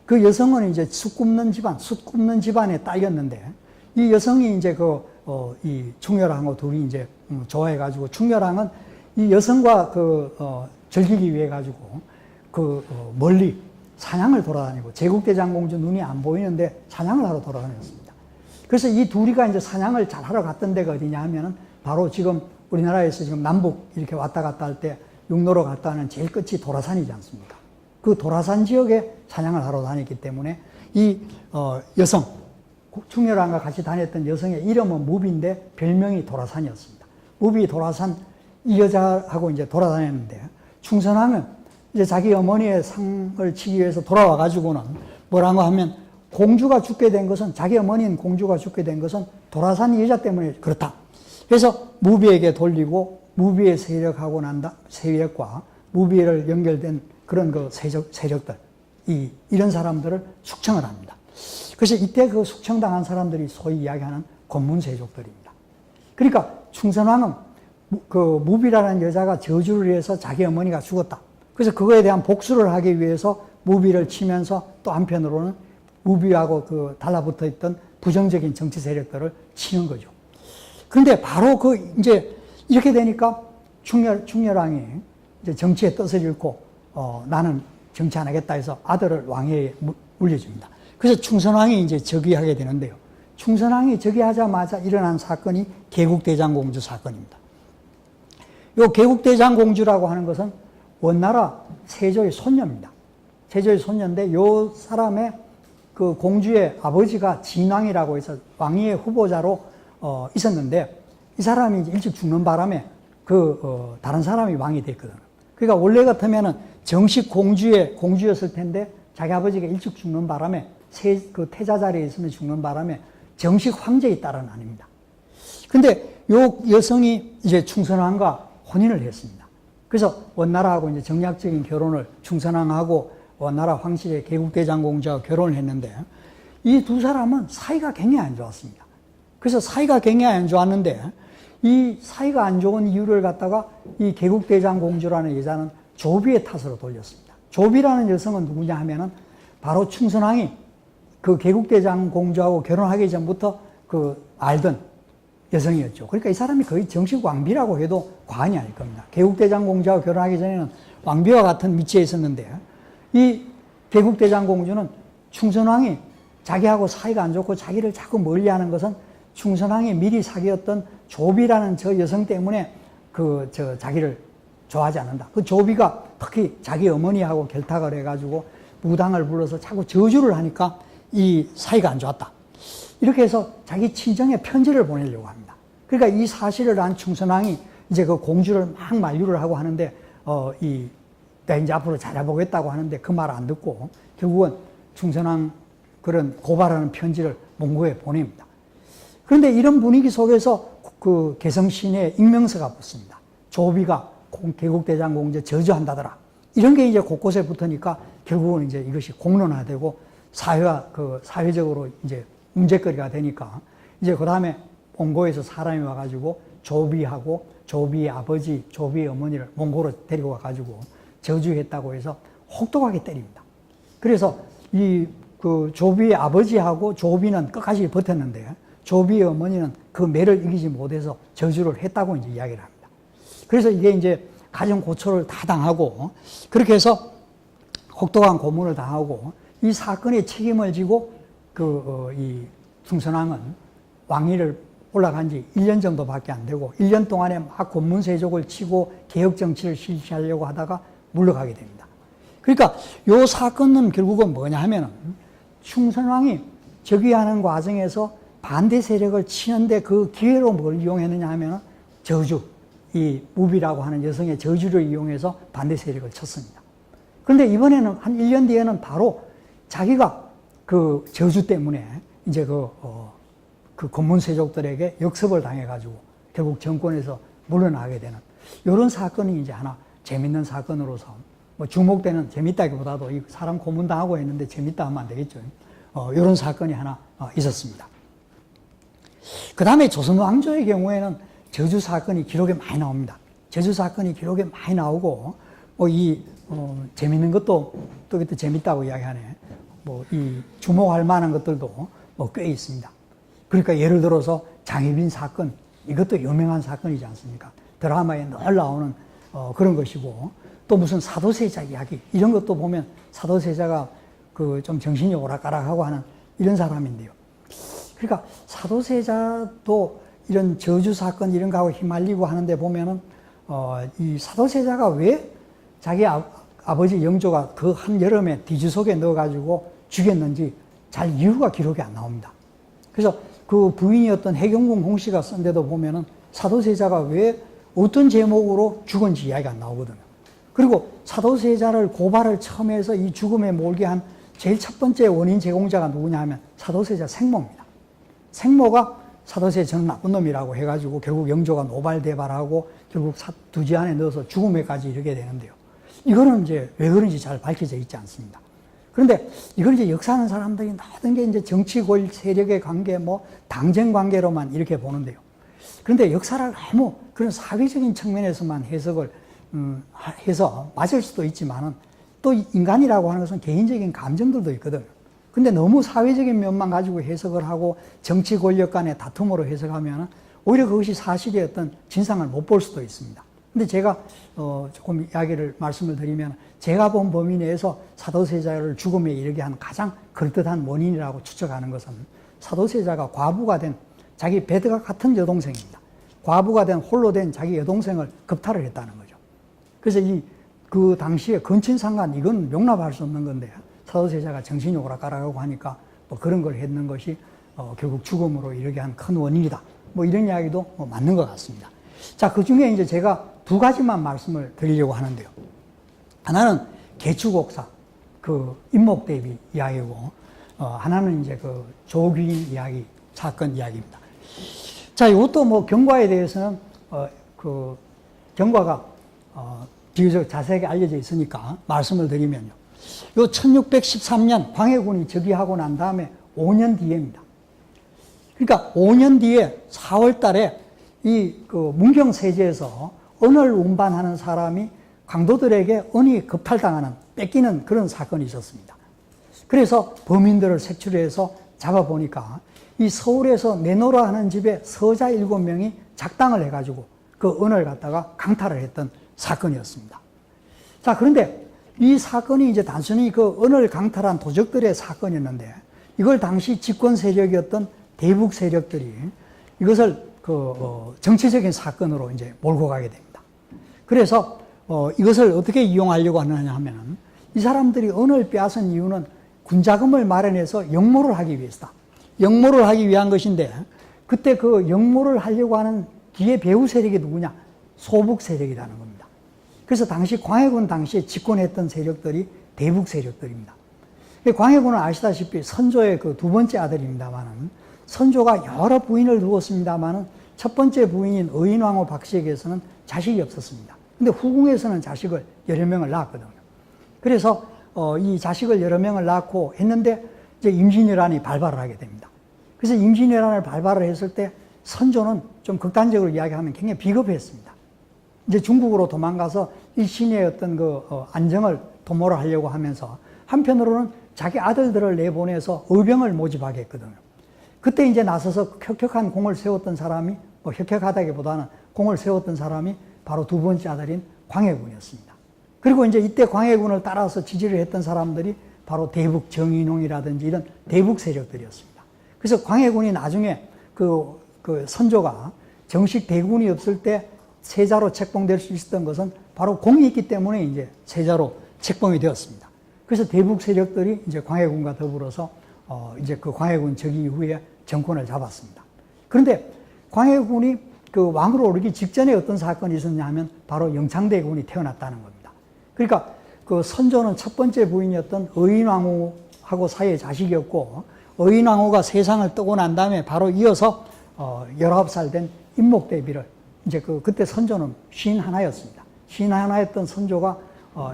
그 여성은 이제 숯 굽는 집안의 딸이었는데 이 여성이 이제 이 충렬왕하고 둘이 이제 좋아해가지고 충렬왕은 이 여성과 즐기기 위해 가지고 멀리 사냥을 돌아다니고 제국대장공주 눈이 안 보이는데 사냥을 하러 돌아다녔습니다. 그래서 이 둘이가 이제 사냥을 잘 하러 갔던 데가 어디냐 하면은 바로 지금 우리나라에서 지금 남북 이렇게 왔다 갔다 할 때 육로로 갔다 하는 제일 끝이 도라산이지 않습니까? 그 도라산 지역에 사냥을 하러 다녔기 때문에 이 여성, 충렬왕과 같이 다녔던 여성의 이름은 무비인데 별명이 도라산이었습니다. 무비 도라산 이 여자하고 이제 돌아다녔는데 충선왕은 이제 자기 어머니의 상을 치기 위해서 돌아와 가지고는 뭐라고 하면 공주가 죽게 된 것은 자기 어머니인 공주가 죽게 된 것은 도라산 여자 때문에 그렇다. 그래서 무비에게 돌리고 무비의 세력하고 세력과 무비를 연결된 그런 그 세력들 이런 사람들을 숙청을 합니다. 그래서 이때 그 숙청당한 사람들이 소위 이야기하는 권문세족들입니다. 그러니까 충선왕은 그 무비라는 여자가 저주를 해서 자기 어머니가 죽었다. 그래서 그거에 대한 복수를 하기 위해서 무비를 치면서 또 한편으로는 무비하고 달라붙어 있던 부정적인 정치 세력들을 치는 거죠. 그런데 바로 이제 이렇게 되니까 충렬왕이 이제 정치의 뜻을 잃고 나는 정치 안 하겠다 해서 아들을 왕위에 물려줍니다. 그래서 충선왕이 이제 즉위하게 되는데요. 충선왕이 즉위하자마자 일어난 사건이 개국대장공주 사건입니다. 이 개국대장공주라고 하는 것은 원나라 세조의 손녀입니다. 세조의 손녀인데 이 사람의 그 공주의 아버지가 진왕이라고 해서 왕위의 후보자로 있었는데 이 사람이 이제 일찍 죽는 바람에 다른 사람이 왕이 됐거든요. 그러니까 원래 같으면은 정식 공주였을 텐데 자기 아버지가 일찍 죽는 바람에 그 태자 자리에 있으면 죽는 바람에 정식 황제의 딸은 아닙니다. 근데 요 여성이 이제 충선왕과 혼인을 했습니다. 그래서 원나라하고 이제 정략적인 결혼을 충선왕하고 원나라 황실의 개국대장공주와 결혼을 했는데 이 두 사람은 사이가 굉장히 안 좋았습니다. 그래서 사이가 굉장히 안 좋았는데 이 사이가 안 좋은 이유를 갖다가 이 개국대장공주라는 여자는 조비의 탓으로 돌렸습니다. 조비라는 여성은 누구냐 하면은 바로 충선왕이 그 개국대장공주하고 결혼하기 전부터 알던 여성이었죠. 그러니까 이 사람이 거의 정식 왕비라고 해도 과언이 아닐 겁니다. 개국대장공주하고 결혼하기 전에는 왕비와 같은 위치에 있었는데 이 개국대장공주는 충선왕이 자기하고 사이가 안 좋고 자기를 자꾸 멀리하는 것은 충선왕이 미리 사귀었던 조비라는 저 여성 때문에 자기를 좋아하지 않는다. 그 조비가 특히 자기 어머니하고 결탁을 해가지고 무당을 불러서 자꾸 저주를 하니까 이 사이가 안 좋았다. 이렇게 해서 자기 친정에 편지를 보내려고 합니다. 그러니까 이 사실을 안 충선왕이 이제 그 공주를 막 만류를 하고 하는데 내가 이제 앞으로 잘해보겠다고 하는데 그 말 안 듣고 결국은 충선왕 그런 고발하는 편지를 몽고에 보냅니다. 그런데 이런 분위기 속에서 그 개성시내에 익명서가 붙습니다. 조비가 개국대장공주 저주한다더라. 이런 게 이제 곳곳에 붙으니까 결국은 이제 이것이 공론화되고 사회적으로 이제 문제거리가 되니까 이제 그 다음에 몽고에서 사람이 와가지고 조비하고 조비의 아버지, 조비의 어머니를 몽고로 데리고 와가지고 저주했다고 해서 혹독하게 때립니다. 그래서 이 그 조비의 아버지하고 조비는 끝까지 버텼는데 조비의 어머니는 그 매를 이기지 못해서 저주를 했다고 이제 이야기를 합니다. 그래서 이게 이제 가정 고초를 다 당하고 그렇게 해서 혹독한 고문을 당하고 이 사건의 책임을 지고 이 숭선왕은 왕위를 올라간 지 1년 정도밖에 안 되고 1년 동안에 막 권문세족을 치고 개혁 정치를 실시하려고 하다가 물러가게 됩니다. 그러니까 이 사건은 결국은 뭐냐 하면은 숭선왕이 즉위하는 과정에서 반대 세력을 치는데 그 기회로 뭘 이용했느냐 하면은 저주, 이 무비라고 하는 여성의 저주를 이용해서 반대 세력을 쳤습니다. 그런데 이번에는 한 1년 뒤에는 바로 자기가 그 저주 때문에 이제 그 권문세족들에게 역습을 당해가지고 결국 정권에서 물러나게 되는 이런 사건이 이제 하나 재밌는 사건으로서 뭐 주목되는, 재밌다기보다도 이 사람 고문당하고 했는데 재밌다 하면 안 되겠죠. 이런 사건이 하나 있었습니다. 그 다음에 조선 왕조의 경우에는 저주 사건이 기록에 많이 나옵니다. 저주 사건이 기록에 많이 나오고 재밌는 것도 또 재밌다고 이야기하네. 이 주목할 만한 것들도 꽤 있습니다. 그러니까 예를 들어서 장희빈 사건, 이것도 유명한 사건이지 않습니까? 드라마에 늘 나오는 그런 것이고, 또 무슨 사도세자 이야기, 이런 것도 보면 사도세자가 좀 정신이 오락가락하고 하는 이런 사람인데요. 그러니까 사도세자도 이런 저주 사건 이런 거하고 휘말리고 하는데 보면은 이 사도세자가 왜 자기 아버지 영조가 그 한 여름에 뒤주 속에 넣어가지고 죽였는지 잘 이유가 기록이 안 나옵니다. 그래서 그 부인이었던 해경궁 홍씨가 쓴 데도 보면은 사도세자가 왜 어떤 제목으로 죽은지 이야기가 안 나오거든요. 그리고 사도세자를 고발을 처음 해서 이 죽음에 몰게 한 제일 첫 번째 원인 제공자가 누구냐 하면 사도세자 생모입니다. 생모가 사도세자 저는 나쁜 놈이라고 해가지고 결국 영조가 노발대발하고 결국 두지 안에 넣어서 죽음에까지 이르게 되는데요. 이거는 이제 왜 그런지 잘 밝혀져 있지 않습니다. 그런데 이걸 이제 역사하는 사람들이 모든 게 이제 정치 권력 세력의 관계, 당정 관계로만 이렇게 보는데요. 그런데 역사를 너무 그런 사회적인 측면에서만 해석을 해서 맞을 수도 있지만은 또 인간이라고 하는 것은 개인적인 감정들도 있거든요. 근데 너무 사회적인 면만 가지고 해석을 하고 정치 권력 간의 다툼으로 해석하면 오히려 그것이 사실의 어떤 진상을 못 볼 수도 있습니다. 근데 제가 조금 말씀을 드리면 제가 본 범위 내에서 사도세자를 죽음에 이르게 한 가장 그럴듯한 원인이라고 추측하는 것은 사도세자가 과부가 된 자기 배드가 같은 여동생입니다. 과부가 된 홀로 된 자기 여동생을 겁탈을 했다는 거죠. 그래서 그 당시에 근친상간 이건 용납할 수 없는 건데 사도세자가 정신이 오락가락하고 하니까 그런 걸 했는 것이 결국 죽음으로 이르게 한 큰 원인이다. 이런 이야기도 맞는 것 같습니다. 자, 그 중에 이제 제가 두 가지만 말씀을 드리려고 하는데요. 하나는 개축옥사, 임목대비 이야기고, 하나는 이제 조귀인 이야기, 사건 이야기입니다. 자, 이것도 경과에 대해서는, 경과가, 비교적 자세하게 알려져 있으니까 말씀을 드리면요. 요 1613년 광해군이 즉위하고 난 다음에 5년 뒤에입니다. 그러니까 5년 뒤에 4월 달에 문경세제에서 은을 운반하는 사람이 강도들에게 은이 급탈당하는, 뺏기는 그런 사건이 있었습니다. 그래서 범인들을 색출해서 잡아보니까 이 서울에서 내노라 하는 집에 서자 7명이 작당을 해가지고 그 은을 갖다가 강탈을 했던 사건이었습니다. 자, 그런데 이 사건이 이제 단순히 그 은을 강탈한 도적들의 사건이었는데 이걸 당시 집권 세력이었던 대북 세력들이 이것을 정치적인 사건으로 이제 몰고 가게 됩니다. 그래서 이것을 어떻게 이용하려고 하느냐 하면은 이 사람들이 은을 빼앗은 이유는 군자금을 마련해서 역모를 하기 위해서다. 역모를 하기 위한 것인데 그때 그 역모를 하려고 하는 기회 배후 세력이 누구냐? 소북 세력이라는 겁니다. 그래서 당시 광해군 당시에 집권했던 세력들이 대북 세력들입니다. 광해군은 아시다시피 선조의 두 번째 아들입니다만은 선조가 여러 부인을 두었습니다만은 첫 번째 부인인 의인왕후 박씨에게서는 자식이 없었습니다. 근데 후궁에서는 자식을 여러 명을 낳았거든요. 그래서 이 자식을 여러 명을 낳고 했는데 이제 임신왜란이 발발을 하게 됩니다. 그래서 임신왜란을 발발을 했을 때 선조는 좀 극단적으로 이야기하면 굉장히 비겁했습니다. 이제 중국으로 도망가서 이 신의 어떤 안정을 도모를 하려고 하면서 한편으로는 자기 아들들을 내보내서 의병을 모집하게 했거든요. 그때 이제 나서서 혁혁한 공을 세웠던 사람이, 뭐 혁혁하다기보다는 공을 세웠던 사람이 바로 두 번째 아들인 광해군이었습니다. 그리고 이제 이때 광해군을 따라서 지지를 했던 사람들이 바로 대북 정인홍이라든지 이런 대북 세력들이었습니다. 그래서 광해군이 나중에 그 선조가 정식 대군이 없을 때 세자로 책봉될 수 있었던 것은 바로 공이 있기 때문에 이제 세자로 책봉이 되었습니다. 그래서 대북 세력들이 이제 광해군과 더불어서 이제 그 광해군 즉위 이후에 정권을 잡았습니다. 그런데 광해군이 그 왕으로 오르기 직전에 어떤 사건이 있었냐 하면 바로 영창대군이 태어났다는 겁니다. 그러니까 그 선조는 첫 번째 부인이었던 의인왕후하고 사이의 자식이었고, 의인왕후가 세상을 뜨고 난 다음에 바로 이어서 19살 된 임목대비를 이제 그때 선조는 51였습니다. 51였던 선조가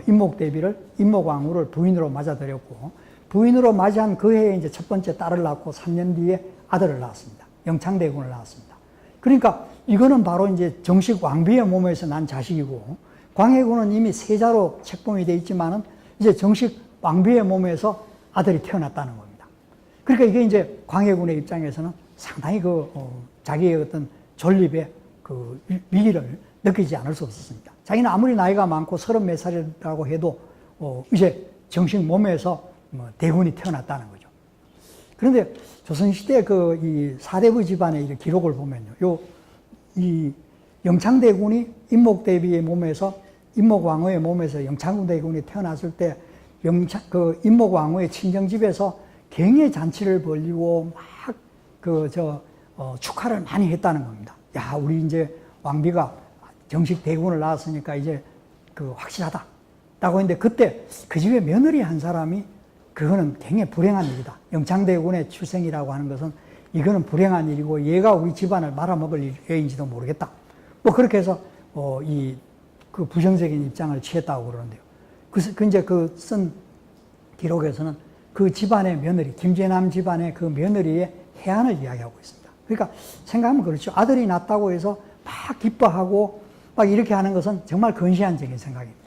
임목대비를, 임목왕후를 부인으로 맞아들였고, 부인으로 맞이한 그 해에 이제 첫 번째 딸을 낳고 3년 뒤에 아들을 낳았습니다. 영창대군을 낳았습니다. 그러니까 이거는 바로 이제 정식 왕비의 몸에서 난 자식이고, 광해군은 이미 세자로 책봉이 되어 있지만은 이제 정식 왕비의 몸에서 아들이 태어났다는 겁니다. 그러니까 이게 이제 광해군의 입장에서는 상당히 자기의 어떤 존립의 그 위기를 느끼지 않을 수 없었습니다. 자기는 아무리 나이가 많고 30몇 살이라고 해도 이제 정식 몸에서 대군이 태어났다는 거죠. 그런데 조선시대 이 사대부 집안의 기록을 보면요, 이 영창대군이 임목대비의 몸에서, 임목왕후의 몸에서 영창대군이 태어났을 때 임목왕후의 친정집에서 경의 잔치를 벌이고 막 축하를 많이 했다는 겁니다. 야, 우리 이제 왕비가 정식 대군을 낳았으니까 이제 확실하다 라고 했는데, 그때 그 집에 며느리 한 사람이 그거는 굉장히 불행한 일이다. 영창대군의 출생이라고 하는 것은 이거는 불행한 일이고 얘가 우리 집안을 말아먹을 애인지도 모르겠다. 뭐 그렇게 해서 그 부정적인 입장을 취했다고 그러는데요. 이제 쓴 기록에서는 그 집안의 며느리, 김재남 집안의 그 며느리의 해안을 이야기하고 있습니다. 그러니까 생각하면 그렇죠. 아들이 낳았다고 해서 막 기뻐하고 막 이렇게 하는 것은 정말 근시안적인 생각입니다.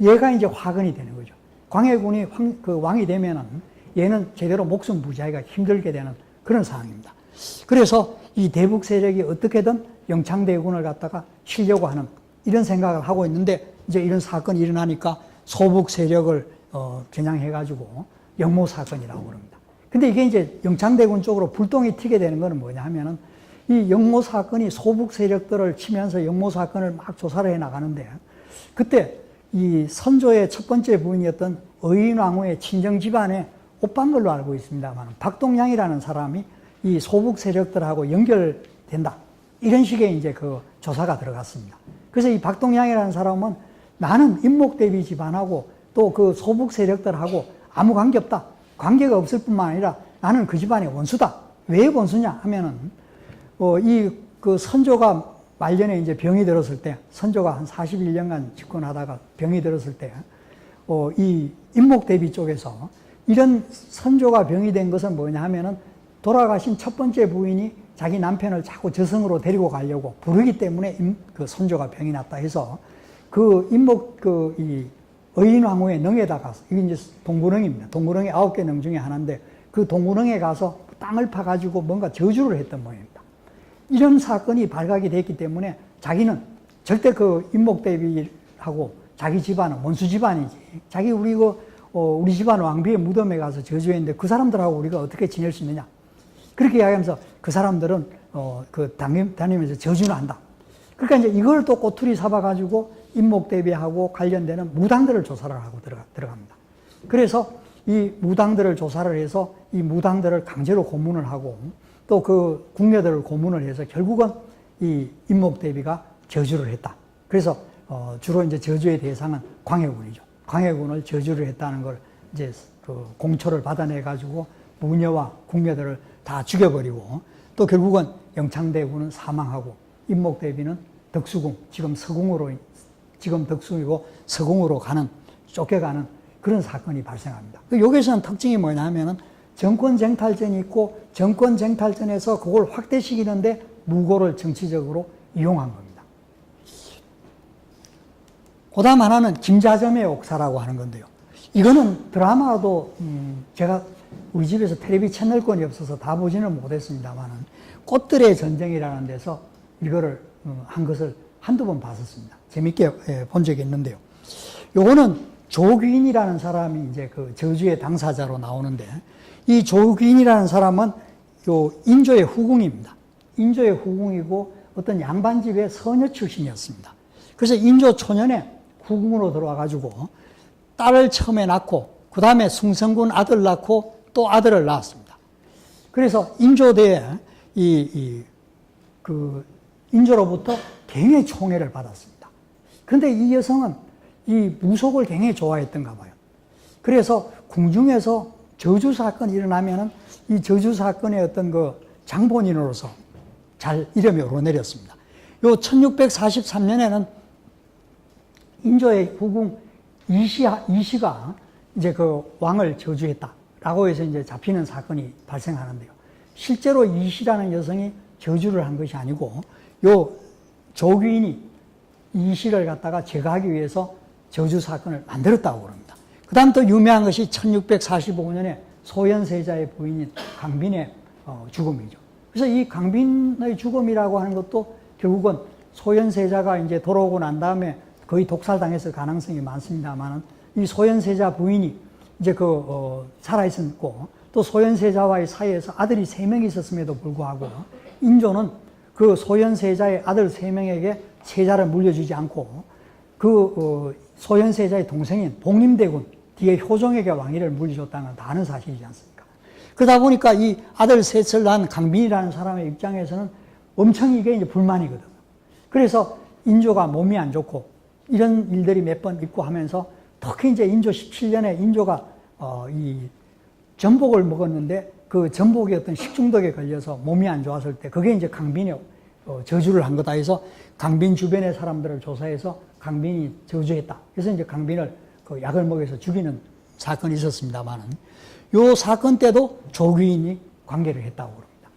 얘가 이제 화근이 되는 거죠. 광해군이 왕이 되면은 얘는 제대로 목숨 부지하기가 힘들게 되는 그런 상황입니다. 그래서 이 대북 세력이 어떻게든 영창대군을 갖다가 치려고 하는 이런 생각을 하고 있는데, 이제 이런 사건이 일어나니까 소북 세력을 겨냥해가지고 영모 사건이라고 그럽니다. 근데 이게 이제 영창대군 쪽으로 불똥이 튀게 되는 것은 뭐냐 하면은, 이 영모 사건이 소북 세력들을 치면서 영모 사건을 막 조사를 해 나가는데, 그때 이 선조의 첫 번째 부인이었던 의인왕후의 친정 집안에 오빠인 걸로 알고 있습니다만, 박동량이라는 사람이 이 소북 세력들하고 연결된다, 이런 식의 이제 조사가 들어갔습니다. 그래서 이 박동량이라는 사람은 나는 임목대비 집안하고 또 그 소북 세력들하고 아무 관계 없다, 관계가 없을 뿐만 아니라 나는 그 집안의 원수다. 왜 원수냐 하면은 선조가 말년에 이제 병이 들었을 때, 선조가 한 41년간 집권하다가 병이 들었을 때, 이 임목대비 쪽에서 이런 선조가 병이 된 것은 뭐냐 하면은, 돌아가신 첫 번째 부인이 자기 남편을 자꾸 저승으로 데리고 가려고 부르기 때문에 선조가 병이 났다 해서 이 의인왕후의 능에다 가서, 이게 이제 동구릉입니다. 동구릉의 9개 능 중에 하나인데, 그 동구릉에 가서 땅을 파가지고 뭔가 저주를 했던 모양입니다. 이런 사건이 발각이 됐기 때문에 자기는 절대 임목대비하고 자기 집안은 원수 집안이지. 우리 집안 왕비의 무덤에 가서 저주했는데 그 사람들하고 우리가 어떻게 지낼 수 있느냐. 그렇게 이야기하면서 그 사람들은 다니면서 저주는 한다. 그러니까 이제 이걸 또 꼬투리 잡아가지고 임목대비하고 관련되는 무당들을 조사를 하고 들어갑니다. 그래서 이 무당들을 조사를 해서 이 무당들을 강제로 고문을 하고 또 그 궁녀들을 고문을 해서 결국은 이 임목대비가 저주를 했다. 그래서 주로 이제 저주의 대상은 광해군이죠. 광해군을 저주를 했다는 걸 이제 공초를 받아내 가지고 무녀와 궁녀들을 다 죽여버리고, 또 결국은 영창대군은 사망하고 임목대비는 덕수궁, 지금 덕수이고 서궁으로 쫓겨가는 그런 사건이 발생합니다. 여기서는 특징이 뭐냐 하면은 정권쟁탈전이 있고, 정권쟁탈전에서 그걸 확대시키는데 무고를 정치적으로 이용한 겁니다. 그 다음 하나는 김자점의 옥사라고 하는 건데요. 이거는 드라마도 제가 우리 집에서 텔레비 채널권이 없어서 다 보지는 못했습니다만은 꽃들의 전쟁이라는 데서 이거를 한 것을 한두 번 봤었습니다. 재밌게 본 적이 있는데요. 요거는 조귀인이라는 사람이 이제 그 저주의 당사자로 나오는데, 이 조귀인이라는 사람은 요 인조의 후궁입니다. 인조의 후궁이고 어떤 양반집의 서녀 출신이었습니다. 그래서 인조 초년에 후궁으로 들어와가지고 딸을 처음에 낳고 그 다음에 숭성군 아들 낳고 또 아들을 낳았습니다. 그래서 인조대에 그 인조로부터 굉장히 총애를 받았습니다. 그런데 이 여성은 이 무속을 굉장히 좋아했던가 봐요. 그래서 궁중에서 저주 사건이 일어나면은 이 저주 사건의 어떤 그 장본인으로서 잘 이름이 오르내렸습니다. 요 1643년에는 인조의 후궁 이시가 이제 그 왕을 저주했다라고 해서 이제 잡히는 사건이 발생하는데요. 실제로 이시라는 여성이 저주를 한 것이 아니고 요 조귀인이 이시를 갖다가 제거하기 위해서 저주 사건을 만들었다고 그럽니다. 그 다음 또 유명한 것이 1645년에 소현세자의 부인인 강빈의 죽음이죠. 그래서 이 강빈의 죽음이라고 하는 것도 결국은 소현세자가 이제 돌아오고 난 다음에 거의 독살당했을 가능성이 많습니다만은 이 소현세자 부인이 이제 살아있었고 또 소현세자와의 사이에서 아들이 3명이 있었음에도 불구하고 인조는 그 소현세자의 아들 3명에게 세자를 물려주지 않고 소현세자의 동생인 복림대군 뒤에 효종에게 왕위를 물려줬다는 건 다 아는 사실이지 않습니까? 그러다 보니까 이 아들 셋을 낳은 강빈이라는 사람의 입장에서는 엄청 이게 이제 불만이거든요. 그래서 인조가 몸이 안 좋고 이런 일들이 몇 번 있고 하면서 특히 이제 인조 17년에 인조가 이 전복을 먹었는데 그 전복이 어떤 식중독에 걸려서 몸이 안 좋았을 때 그게 이제 강빈이 저주를 한 거다 해서 강빈 주변의 사람들을 조사해서 강빈이 저주했다. 그래서 이제 강빈을 그 약을 먹여서 죽이는 사건이 있었습니다만은 요 사건 때도 조귀인이 관계를 했다고 그럽니다.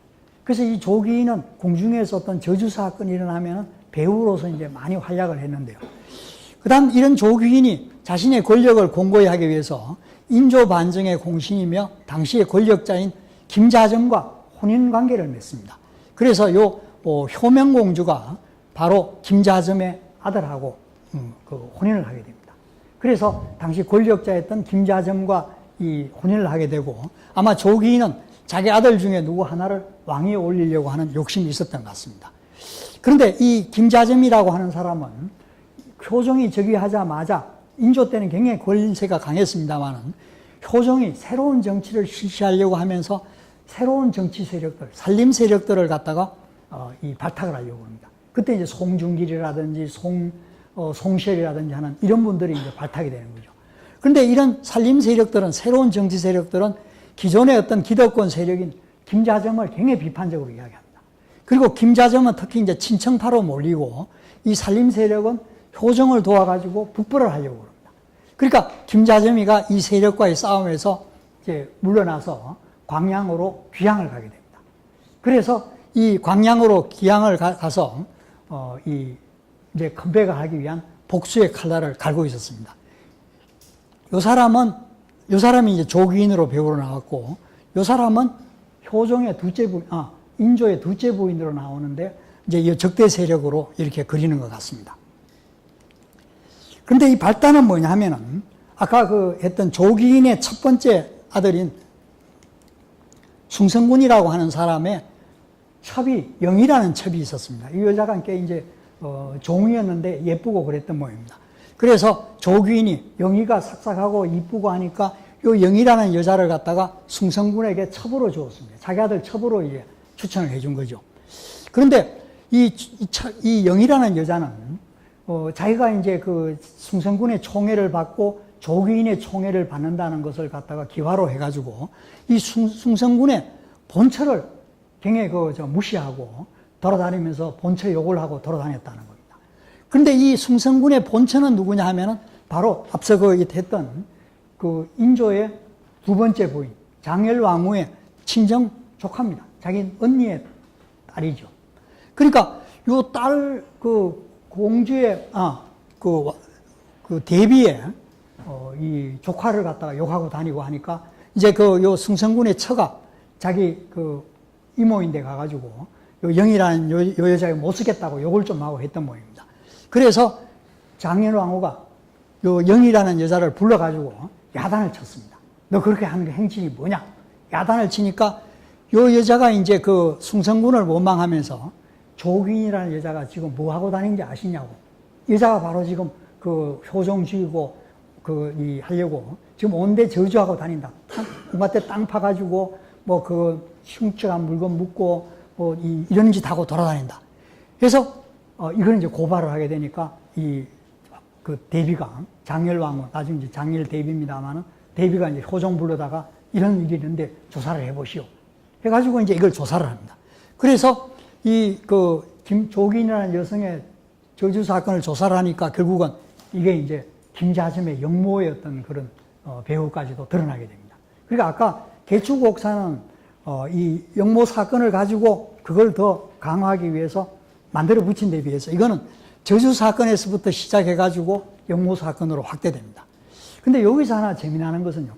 그래서 이 조귀인은 궁중에서 어떤 저주 사건이 일어나면 배우로서 이제 많이 활약을 했는데요. 그 다음 이런 조귀인이 자신의 권력을 공고히 하기 위해서 인조 반정의 공신이며 당시의 권력자인 김자점과 혼인 관계를 맺습니다. 그래서 요 효명공주가 바로 김자점의 아들하고 그 혼인을 하게 됩니다. 그래서 당시 권력자였던 김자점과 이 혼인을 하게 되고 아마 조귀인은 자기 아들 중에 누구 하나를 왕위에 올리려고 하는 욕심이 있었던 것 같습니다. 그런데 이 김자점이라고 하는 사람은 효종이 즉위하자마자 인조 때는 굉장히 권세가 강했습니다만은 효종이 새로운 정치를 실시하려고 하면서 새로운 정치 세력들, 살림 세력들을 갖다가 이 발탁을 하려고 합니다. 그때 이제 송중길이라든지 송쉘이라든지 하는 이런 분들이 이제 발탁이 되는 거죠. 그런데 이런 살림 세력들은, 새로운 정치 세력들은 기존의 어떤 기득권 세력인 김자점을 굉장히 비판적으로 이야기합니다. 그리고 김자점은 특히 이제 친청파로 몰리고 이 살림 세력은 효종을 도와가지고 북벌을 하려고 합니다. 그러니까 김자점이가 이 세력과의 싸움에서 이제 물러나서 광양으로 귀향을 가게 됩니다. 그래서 이 광양으로 귀향을 가서 이제 컴백을 하기 위한 복수의 칼날을 갈고 있었습니다. 요 사람이 이제 조귀인으로 배우로 나왔고, 요 사람은 효종의 둘째 부인, 인조의 둘째 부인으로 나오는데, 이제 이 적대 세력으로 이렇게 그리는 것 같습니다. 그런데 이 발단은 뭐냐 하면은, 아까 했던 조귀인의 첫 번째 아들인 숭성군이라고 하는 사람의 첩이, 영이라는 첩이 있었습니다. 이 여자가 꽤 이제, 종이었는데 예쁘고 그랬던 모양입니다. 그래서 조귀인이 영희가 삭삭하고 이쁘고 하니까 요 영희라는 여자를 갖다가 숭성군에게 첩으로 주었습니다. 자기 아들 첩으로 이제 추천을 해준 거죠. 그런데 이 영희라는 여자는 자기가 이제 그 숭성군의 총애를 받고 조귀인의 총애를 받는다는 것을 갖다가 기화로 해가지고 이 숭성군의 본처를 굉장히 무시하고 돌아다니면서 본처 욕을 하고 돌아다녔다는 겁니다. 그런데 이 숭성군의 본처는 누구냐 하면은 바로 앞서 했던 그 인조의 두 번째 부인 장열왕후의 친정 조카입니다. 자기 언니의 딸이죠. 그러니까 요 딸 공주의 대비에 이 조카를 갖다가 욕하고 다니고 하니까 이제 요 승성군의 처가 자기 이모인데 가가지고 요 영이라는 요 여자를 못 쓰겠다고 욕을 좀 하고 했던 모양입니다. 그래서 장렬왕후가 요 영이라는 여자를 불러가지고 야단을 쳤습니다. 너 그렇게 하는 게 행진이 뭐냐? 야단을 치니까 요 여자가 이제 승성군을 원망하면서 조균이라는 여자가 지금 뭐 하고 다니는지 아시냐고. 여자가 바로 지금 효종 죽이고 하려고 지금 온데 저주하고 다닌다. 온갖 데 땅 파가지고 흉측한 물건 묻고 이런 짓 하고 돌아다닌다. 그래서 이걸 이제 고발을 하게 되니까 대비가 장렬왕후, 나중에 이제 장렬 대비입니다만은 대비가 이제 효종 불러다가 이런 일이 있는데 조사를 해보시오. 해가지고 이제 이걸 조사를 합니다. 그래서 김조긴이라는 여성의 저주 사건을 조사를 하니까 결국은 이게 이제 김자점의 영모의 어떤 그런 배후까지도 드러나게 됩니다. 그러니까 아까 개축옥사는 이 영모 사건을 가지고 그걸 더 강화하기 위해서 만들어 붙인 데 비해서 이거는 저주 사건에서부터 시작해가지고 영모 사건으로 확대됩니다. 근데 여기서 하나 재미나는 것은요.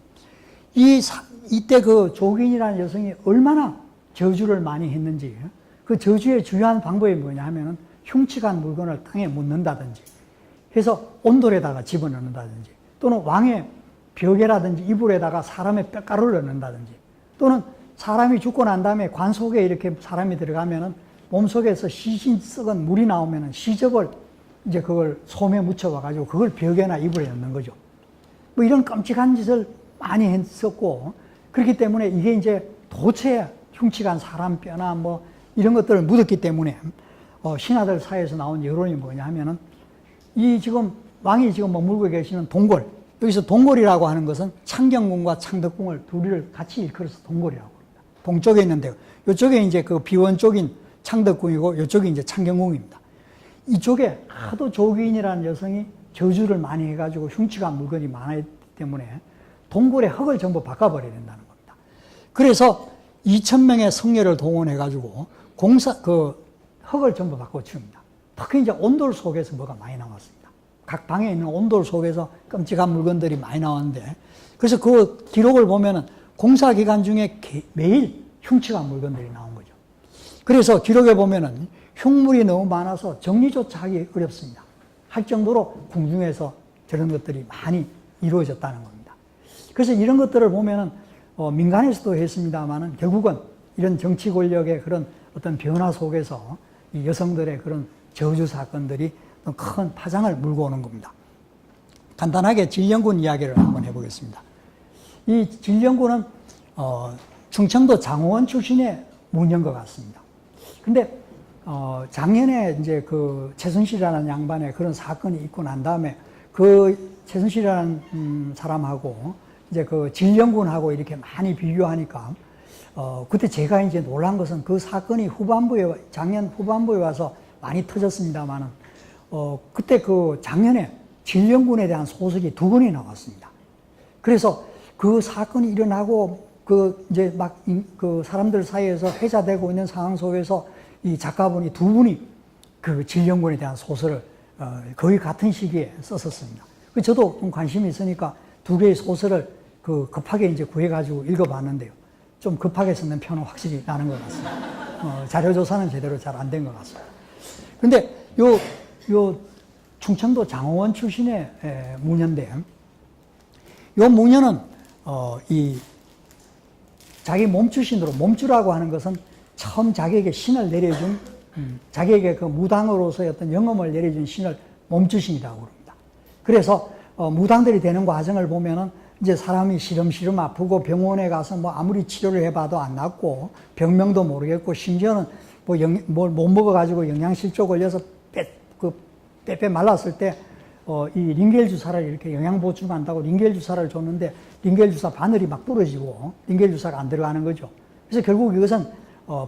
이때 조긴이라는 여성이 얼마나 저주를 많이 했는지 그 저주의 주요한 방법이 뭐냐 하면은 흉측한 물건을 땅에 묻는다든지 해서 온돌에다가 집어넣는다든지 또는 왕의 벽에라든지 이불에다가 사람의 뼈가루를 넣는다든지 또는 사람이 죽고 난 다음에 관 속에 이렇게 사람이 들어가면은 몸속에서 시신 썩은 물이 나오면은 시접을 이제 그걸 솜에 묻혀와가지고 그걸 벽에나 이불에 넣는 거죠. 뭐 이런 끔찍한 짓을 많이 했었고 그렇기 때문에 이게 이제 도처에 흉측한 사람 뼈나 뭐 이런 것들을 묻었기 때문에 신하들 사이에서 나온 여론이 뭐냐 하면은 왕이 지금 머물고 계시는 동궐, 여기서 동궐이라고 하는 것은 창경궁과 창덕궁을 둘을 같이 일컬어서 동궐이라고 합니다. 동쪽에 있는데요. 이쪽에 이제 비원 쪽인 창덕궁이고 이쪽이 이제 창경궁입니다. 이쪽에 하도 조기인이라는 여성이 저주를 많이 해가지고 흉측한 물건이 많았기 때문에 동굴의 흙을 전부 바꿔버려야 된다는 겁니다. 그래서 2,000명의 성녀를 동원해가지고 흙을 전부 바꿔치웁니다. 특히 이제 온돌 속에서 뭐가 많이 나왔습니다. 각 방에 있는 온돌 속에서 끔찍한 물건들이 많이 나왔는데, 그래서 그 기록을 보면은 공사 기간 중에 매일 흉측한 물건들이 나온 거죠. 그래서 기록에 보면은 흉물이 너무 많아서 정리조차 하기 어렵습니다. 할 정도로 궁중에서 저런 것들이 많이 이루어졌다는 겁니다. 그래서 이런 것들을 보면은 민간에서도 했습니다만은 결국은 이런 정치 권력의 그런 어떤 변화 속에서 이 여성들의 그런 저주 사건들이 큰 파장을 물고 오는 겁니다. 간단하게 진령군 이야기를 한번 해보겠습니다. 이 진령군은 충청도 장호원 출신의 문nhân 것 같습니다. 근데 작년에 이제 최순실이라는 양반의 그런 사건이 있고 난 다음에 최순실이라는 사람하고 이제 진령군하고 이렇게 많이 비교하니까 그때 제가 이제 놀란 것은 그 사건이 작년 후반부에 와서 많이 터졌습니다만은 그때 작년에 진령군에 대한 소식이 2번이 나왔습니다. 그래서 그 사건이 일어나고 이제 막 사람들 사이에서 회자되고 있는 상황 속에서 이 작가분이 2분이 진령군에 대한 소설을 거의 같은 시기에 썼었습니다. 저도 좀 관심이 있으니까 2개의 소설을 급하게 이제 구해가지고 읽어봤는데요. 좀 급하게 쓰는 편은 확실히 나는 것 같습니다. 자료조사는 제대로 잘 안 된 것 같습니다. 근데 요 충청도 장호원 출신의 문녀인데, 요 문녀는 자기 몸주신으로, 몸주라고 하는 것은 처음 자기에게 신을 내려준, 자기에게 무당으로서의 어떤 영험을 내려준 신을 몸주신이라고 합니다. 그래서 무당들이 되는 과정을 보면은 이제 사람이 시름시름 아프고 병원에 가서 뭐 아무리 치료를 해봐도 안 낫고 병명도 모르겠고 심지어는 뭘 못 먹어가지고 영양실조 걸려서 빼빼 말랐을 때 이 링겔 주사를 이렇게 영양 보충한다고 링겔 주사를 줬는데 링겔 주사 바늘이 막 부러지고 링겔 주사가 안 들어가는 거죠. 그래서 결국 이것은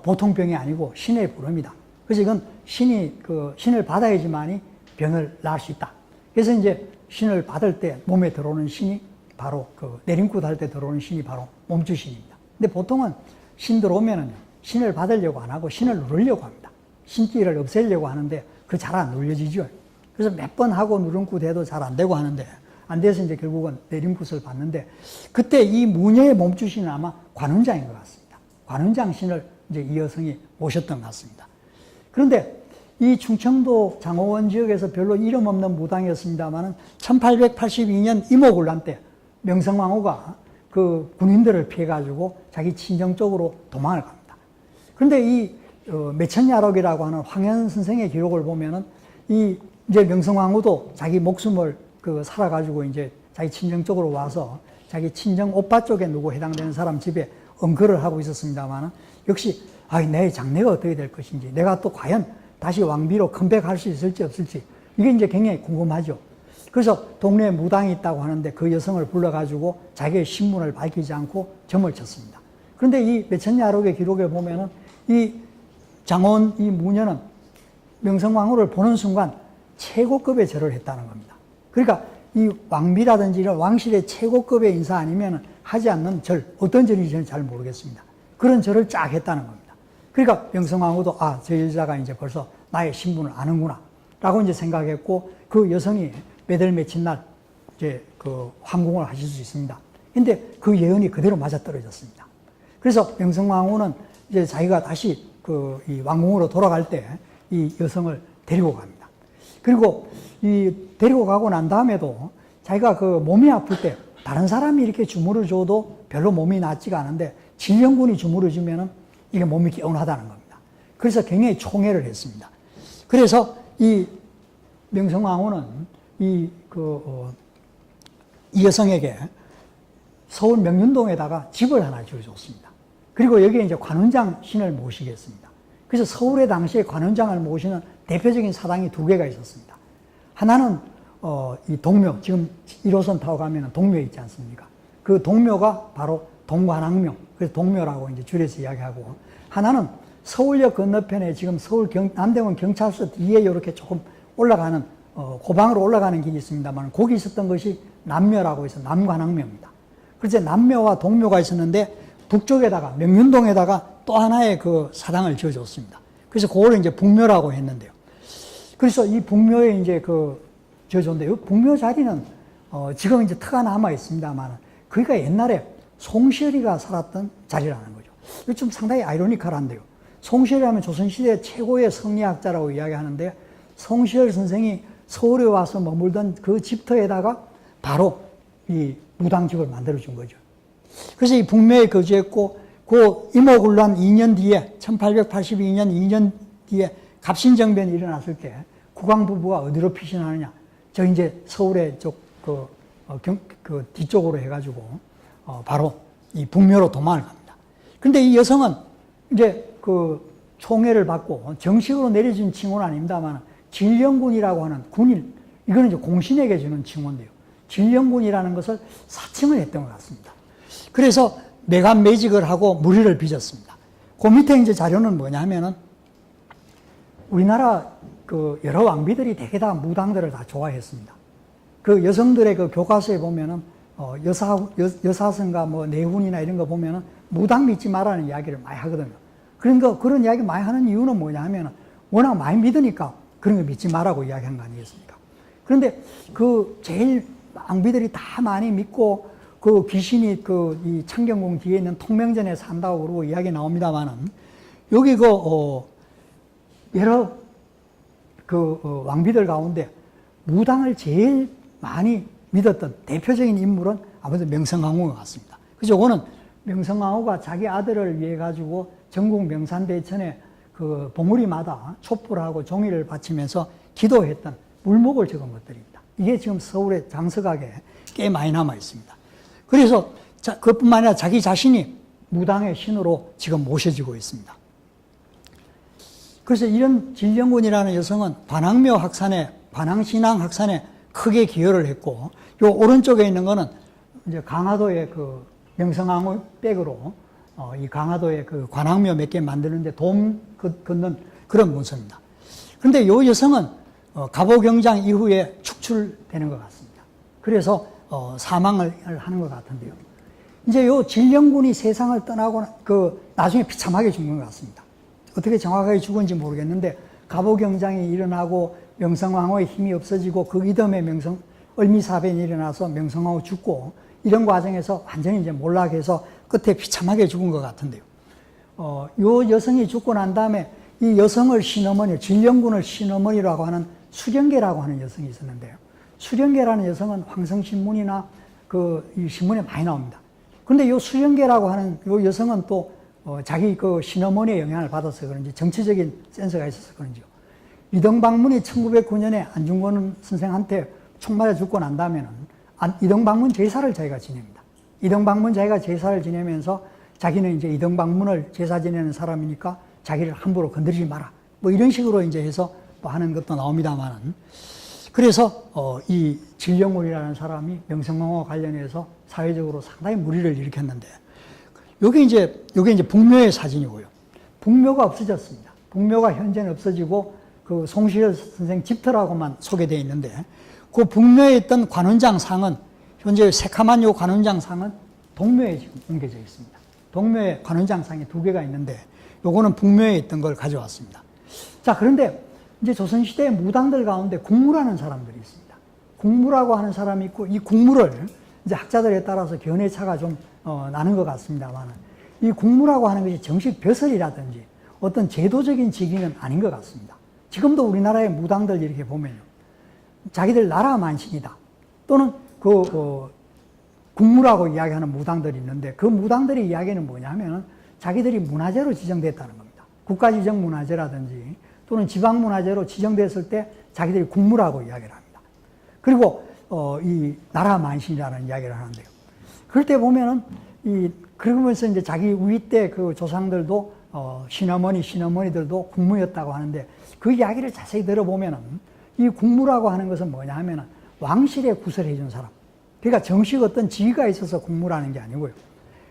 보통 병이 아니고 신의 부름이다. 그래서 이건 신을 받아야지만이 병을 나을 수 있다. 그래서 이제 신을 받을 때 몸에 들어오는 신이 바로 내림굿 할 때 들어오는 신이 바로 몸주신입니다. 근데 보통은 신 들어오면은 신을 받으려고 안 하고 신을 누르려고 합니다. 신기를 없애려고 하는데 잘 안 눌려지죠. 그래서 몇 번 하고 누른굿 해도 잘 안 되고 하는데 안 돼서 이제 결국은 내림굿을 받는데, 그때 이 무녀의 몸주신은 아마 관운장인 것 같습니다. 관운장 신을 이제 이 여성이 모셨던 것 같습니다. 그런데 이 충청도 장호원 지역에서 별로 이름 없는 무당이었습니다만은 1882년 임오군란 때 명성황후가 그 군인들을 피해가지고 자기 친정 쪽으로 도망을 갑니다. 그런데 이 매천야록이라고 하는 황현 선생의 기록을 보면은 이제 명성황후도 자기 목숨을 살아가지고 이제 자기 친정 쪽으로 와서 자기 친정 오빠 쪽에 누구 해당되는 사람 집에 언거를 하고 있었습니다만은 역시 내 장래가 어떻게 될 것인지, 내가 또 과연 다시 왕비로 컴백할 수 있을지 없을지, 이게 이제 굉장히 궁금하죠. 그래서 동네에 무당이 있다고 하는데 그 여성을 불러가지고 자기의 신분을 밝히지 않고 점을 쳤습니다. 그런데 이 매천야록의 기록에 보면은 이 장원, 이 무녀는 명성황후를 보는 순간 최고급의 절을 했다는 겁니다. 그러니까 이 왕비라든지 이런 왕실의 최고급의 인사 아니면 하지 않는 절, 어떤 절인지 저는 잘 모르겠습니다. 그런 절을 쫙 했다는 겁니다. 그러니까 명성황후도 저 여자가 이제 벌써 나의 신분을 아는구나 라고 이제 생각했고, 그 여성이 매달 며칠 날 이제 그 황궁을 하실 수 있습니다. 근데 그 예언이 그대로 맞아떨어졌습니다. 그래서 명성황후는 이제 자기가 다시 이 왕궁으로 돌아갈 때 이 여성을 데리고 갑니다. 그리고 데리고 가고 난 다음에도 자기가 그 몸이 아플 때 다른 사람이 이렇게 주물을 줘도 별로 몸이 낫지가 않은데 진령군이 주물을 주면은 이게 몸이 개운하다는 겁니다. 그래서 굉장히 총애를 했습니다. 그래서 이 명성황후는 이 여성에게 서울 명륜동에다가 집을 하나 지어줬습니다. 그리고 여기에 이제 관운장 신을 모시겠습니다. 그래서 서울에 당시에 관운장을 모시는 대표적인 사당이 두 개가 있었습니다. 하나는 이 동묘, 지금 1호선 타고 가면 동묘 있지 않습니까? 그 동묘가 바로 동관왕묘, 그래서 동묘라고 이제 줄여서 이야기하고, 하나는 서울역 건너편에 지금 서울 남대문 경찰서 뒤에 이렇게 조금 올라가는 고방으로 올라가는 길이 있습니다만, 거기 있었던 것이 남묘라고 해서 남관왕묘입니다. 그래서 남묘와 동묘가 있었는데 북쪽에다가 명륜동에다가 또 하나의 그 사당을 지어줬습니다. 그래서 그걸 이제 북묘라고 했는데요. 그래서 이 북묘에 이제 지어줬는데, 이 북묘 자리는 지금 이제 터가 남아 있습니다만, 그러니까 옛날에 송시열이가 살았던 자리라는 거죠. 이거 좀 상당히 아이러니컬한데요. 송시열이 하면 조선시대 최고의 성리학자라고 이야기하는데, 송시열 선생이 서울에 와서 머물던 그 집터에다가 바로 이 무당집을 만들어준 거죠. 그래서 이 북묘에 거주했고, 그 임오군란 2년 뒤에, 1882년 2년 뒤에 갑신정변이 일어났을 때 국왕 부부가 어디로 피신하느냐? 저 이제 서울의 그 뒤쪽으로 해가지고 바로 이 북묘로 도망을 갑니다. 근데 이 여성은 이제 그 총애를 받고 정식으로 내려진 칭호는 아닙니다만 진령군이라고 하는 군인, 이거는 이제 공신에게 주는 칭호인데요. 진령군이라는 것을 사칭을 했던 것 같습니다. 그래서 매간 매직을 하고 무리를 빚었습니다. 그 밑에 이제 자료는 뭐냐 하면은 우리나라 그 여러 왕비들이 대개 다 무당들을 다 좋아했습니다. 그 여성들의 그 교과서에 보면은 여사선가 뭐 내훈이나 이런 거 보면은 무당 믿지 말라는 이야기를 많이 하거든요. 그런 이야기 많이 하는 이유는 뭐냐 하면은 워낙 많이 믿으니까 그런 거 믿지 말라고 이야기한 거 아니겠습니까? 그런데 제일 왕비들이 다 많이 믿고 그 귀신이 이 창경궁 뒤에 있는 통명전에 산다고 그러고 이야기 나옵니다만은, 여기 여러 왕비들 가운데 무당을 제일 많이 믿었던 대표적인 인물은 아무래도 명성황후가 같습니다. 그래서 이거는 명성황후가 자기 아들을 위해 가지고 전국 명산대천에 그 봉우리마다 촛불을 하고 종이를 바치면서 기도했던 물목을 적은 것들입니다. 이게 지금 서울의 장서각에 꽤 많이 남아 있습니다. 그래서 그것뿐만 아니라 자기 자신이 무당의 신으로 지금 모셔지고 있습니다. 그래서 이런 진령군이라는 여성은 관왕묘 확산에, 관왕신앙 확산에 크게 기여를 했고, 요 오른쪽에 있는 거는 이제 강화도의 그 명성황후 백으로 이 강화도의 그 관왕묘 몇 개 만드는데 도움 걷는 그런 문서입니다. 그런데 요 여성은 갑오경장 이후에 축출되는 것 같습니다. 그래서 사망을 하는 것 같은데요. 이제 요 진령군이 세상을 떠나고 나중에 비참하게 죽는 것 같습니다. 어떻게 정확하게 죽은지 모르겠는데 갑오경장이 일어나고 명성황후의 힘이 없어지고 그 이듬해 을미사변이 일어나서 명성황후 죽고 이런 과정에서 완전히 이제 몰락해서 끝에 비참하게 죽은 것 같은데요. 요 여성이 죽고 난 다음에 이 여성을 신어머니, 진령군을 신어머니라고 하는 수령계라고 하는 여성이 있었는데요. 수령계라는 여성은 황성신문이나 이 신문에 많이 나옵니다. 그런데 요 수령계라고 하는 요 여성은 또 자기 그 신어머니의 영향을 받아서 그런지 정치적인 센스가 있어서 그런지요. 이등방문이 1909년에 안중근 선생한테 총 맞아 죽고 난 다음에는 이등방문 제사를 자기가 지냅니다. 이등방문 자기가 제사를 지내면서 자기는 이제 이등방문을 제사 지내는 사람이니까 자기를 함부로 건드리지 마라. 뭐 이런 식으로 이제 해서 뭐 하는 것도 나옵니다만은. 그래서 이 진령훈이라는 사람이 명성황후와 관련해서 사회적으로 상당히 무리를 일으켰는데, 요게 이제 북묘의 사진이고요. 북묘가 없어졌습니다. 북묘가 현재는 없어지고 그 송시열 선생 집터라고만 소개되어 있는데, 그 북묘에 있던 관원장 상은 현재 새카만 요 관원장 상은 동묘에 지금 옮겨져 있습니다. 동묘에 관원장 상이 2개가 있는데 요거는 북묘에 있던 걸 가져왔습니다. 자, 그런데 이제 조선시대의 무당들 가운데 국무라는 사람들이 있습니다. 국무라고 하는 사람이 있고, 이 국무를 이제 학자들에 따라서 견해차가 좀 나는 것 같습니다만, 이 국무라고 하는 것이 정식 벼슬이라든지 어떤 제도적인 직위는 아닌 것 같습니다. 지금도 우리나라의 무당들 이렇게 보면요, 자기들 나라 만신이다, 또는 국무라고 이야기하는 무당들이 있는데, 그 무당들의 이야기는 뭐냐 하면 자기들이 문화재로 지정됐다는 겁니다. 국가지정 문화재라든지 또는 지방문화재로 지정됐을 때 자기들이 국무라고 이야기를 합니다. 그리고 이 나라 만신이라는 이야기를 하는데요. 그럴 때 보면은 그러면서 이제 자기 우리 때 그 조상들도 시어머니들도 국무였다고 하는데, 그 이야기를 자세히 들어보면은 이 국무라고 하는 것은 뭐냐 하면은 왕실에 구설해 준 사람. 그러니까 정식 어떤 지위가 있어서 국무라는 게 아니고요.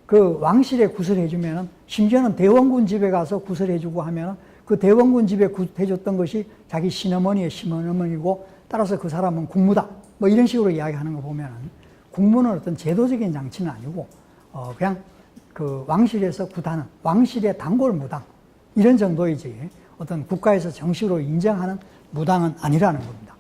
그 왕실에 구설해 주면은, 심지어는 대원군 집에 가서 구설해 주고 하면은 그 대원군 집에 해줬던 것이 자기 시어머니의 시어머니고, 따라서 그 사람은 국무다. 뭐 이런 식으로 이야기하는 거 보면은 국무는 어떤 제도적인 장치는 아니고 그냥 그 왕실에서 구다는 왕실의 단골 무당, 이런 정도이지 어떤 국가에서 정식으로 인정하는 무당은 아니라는 겁니다.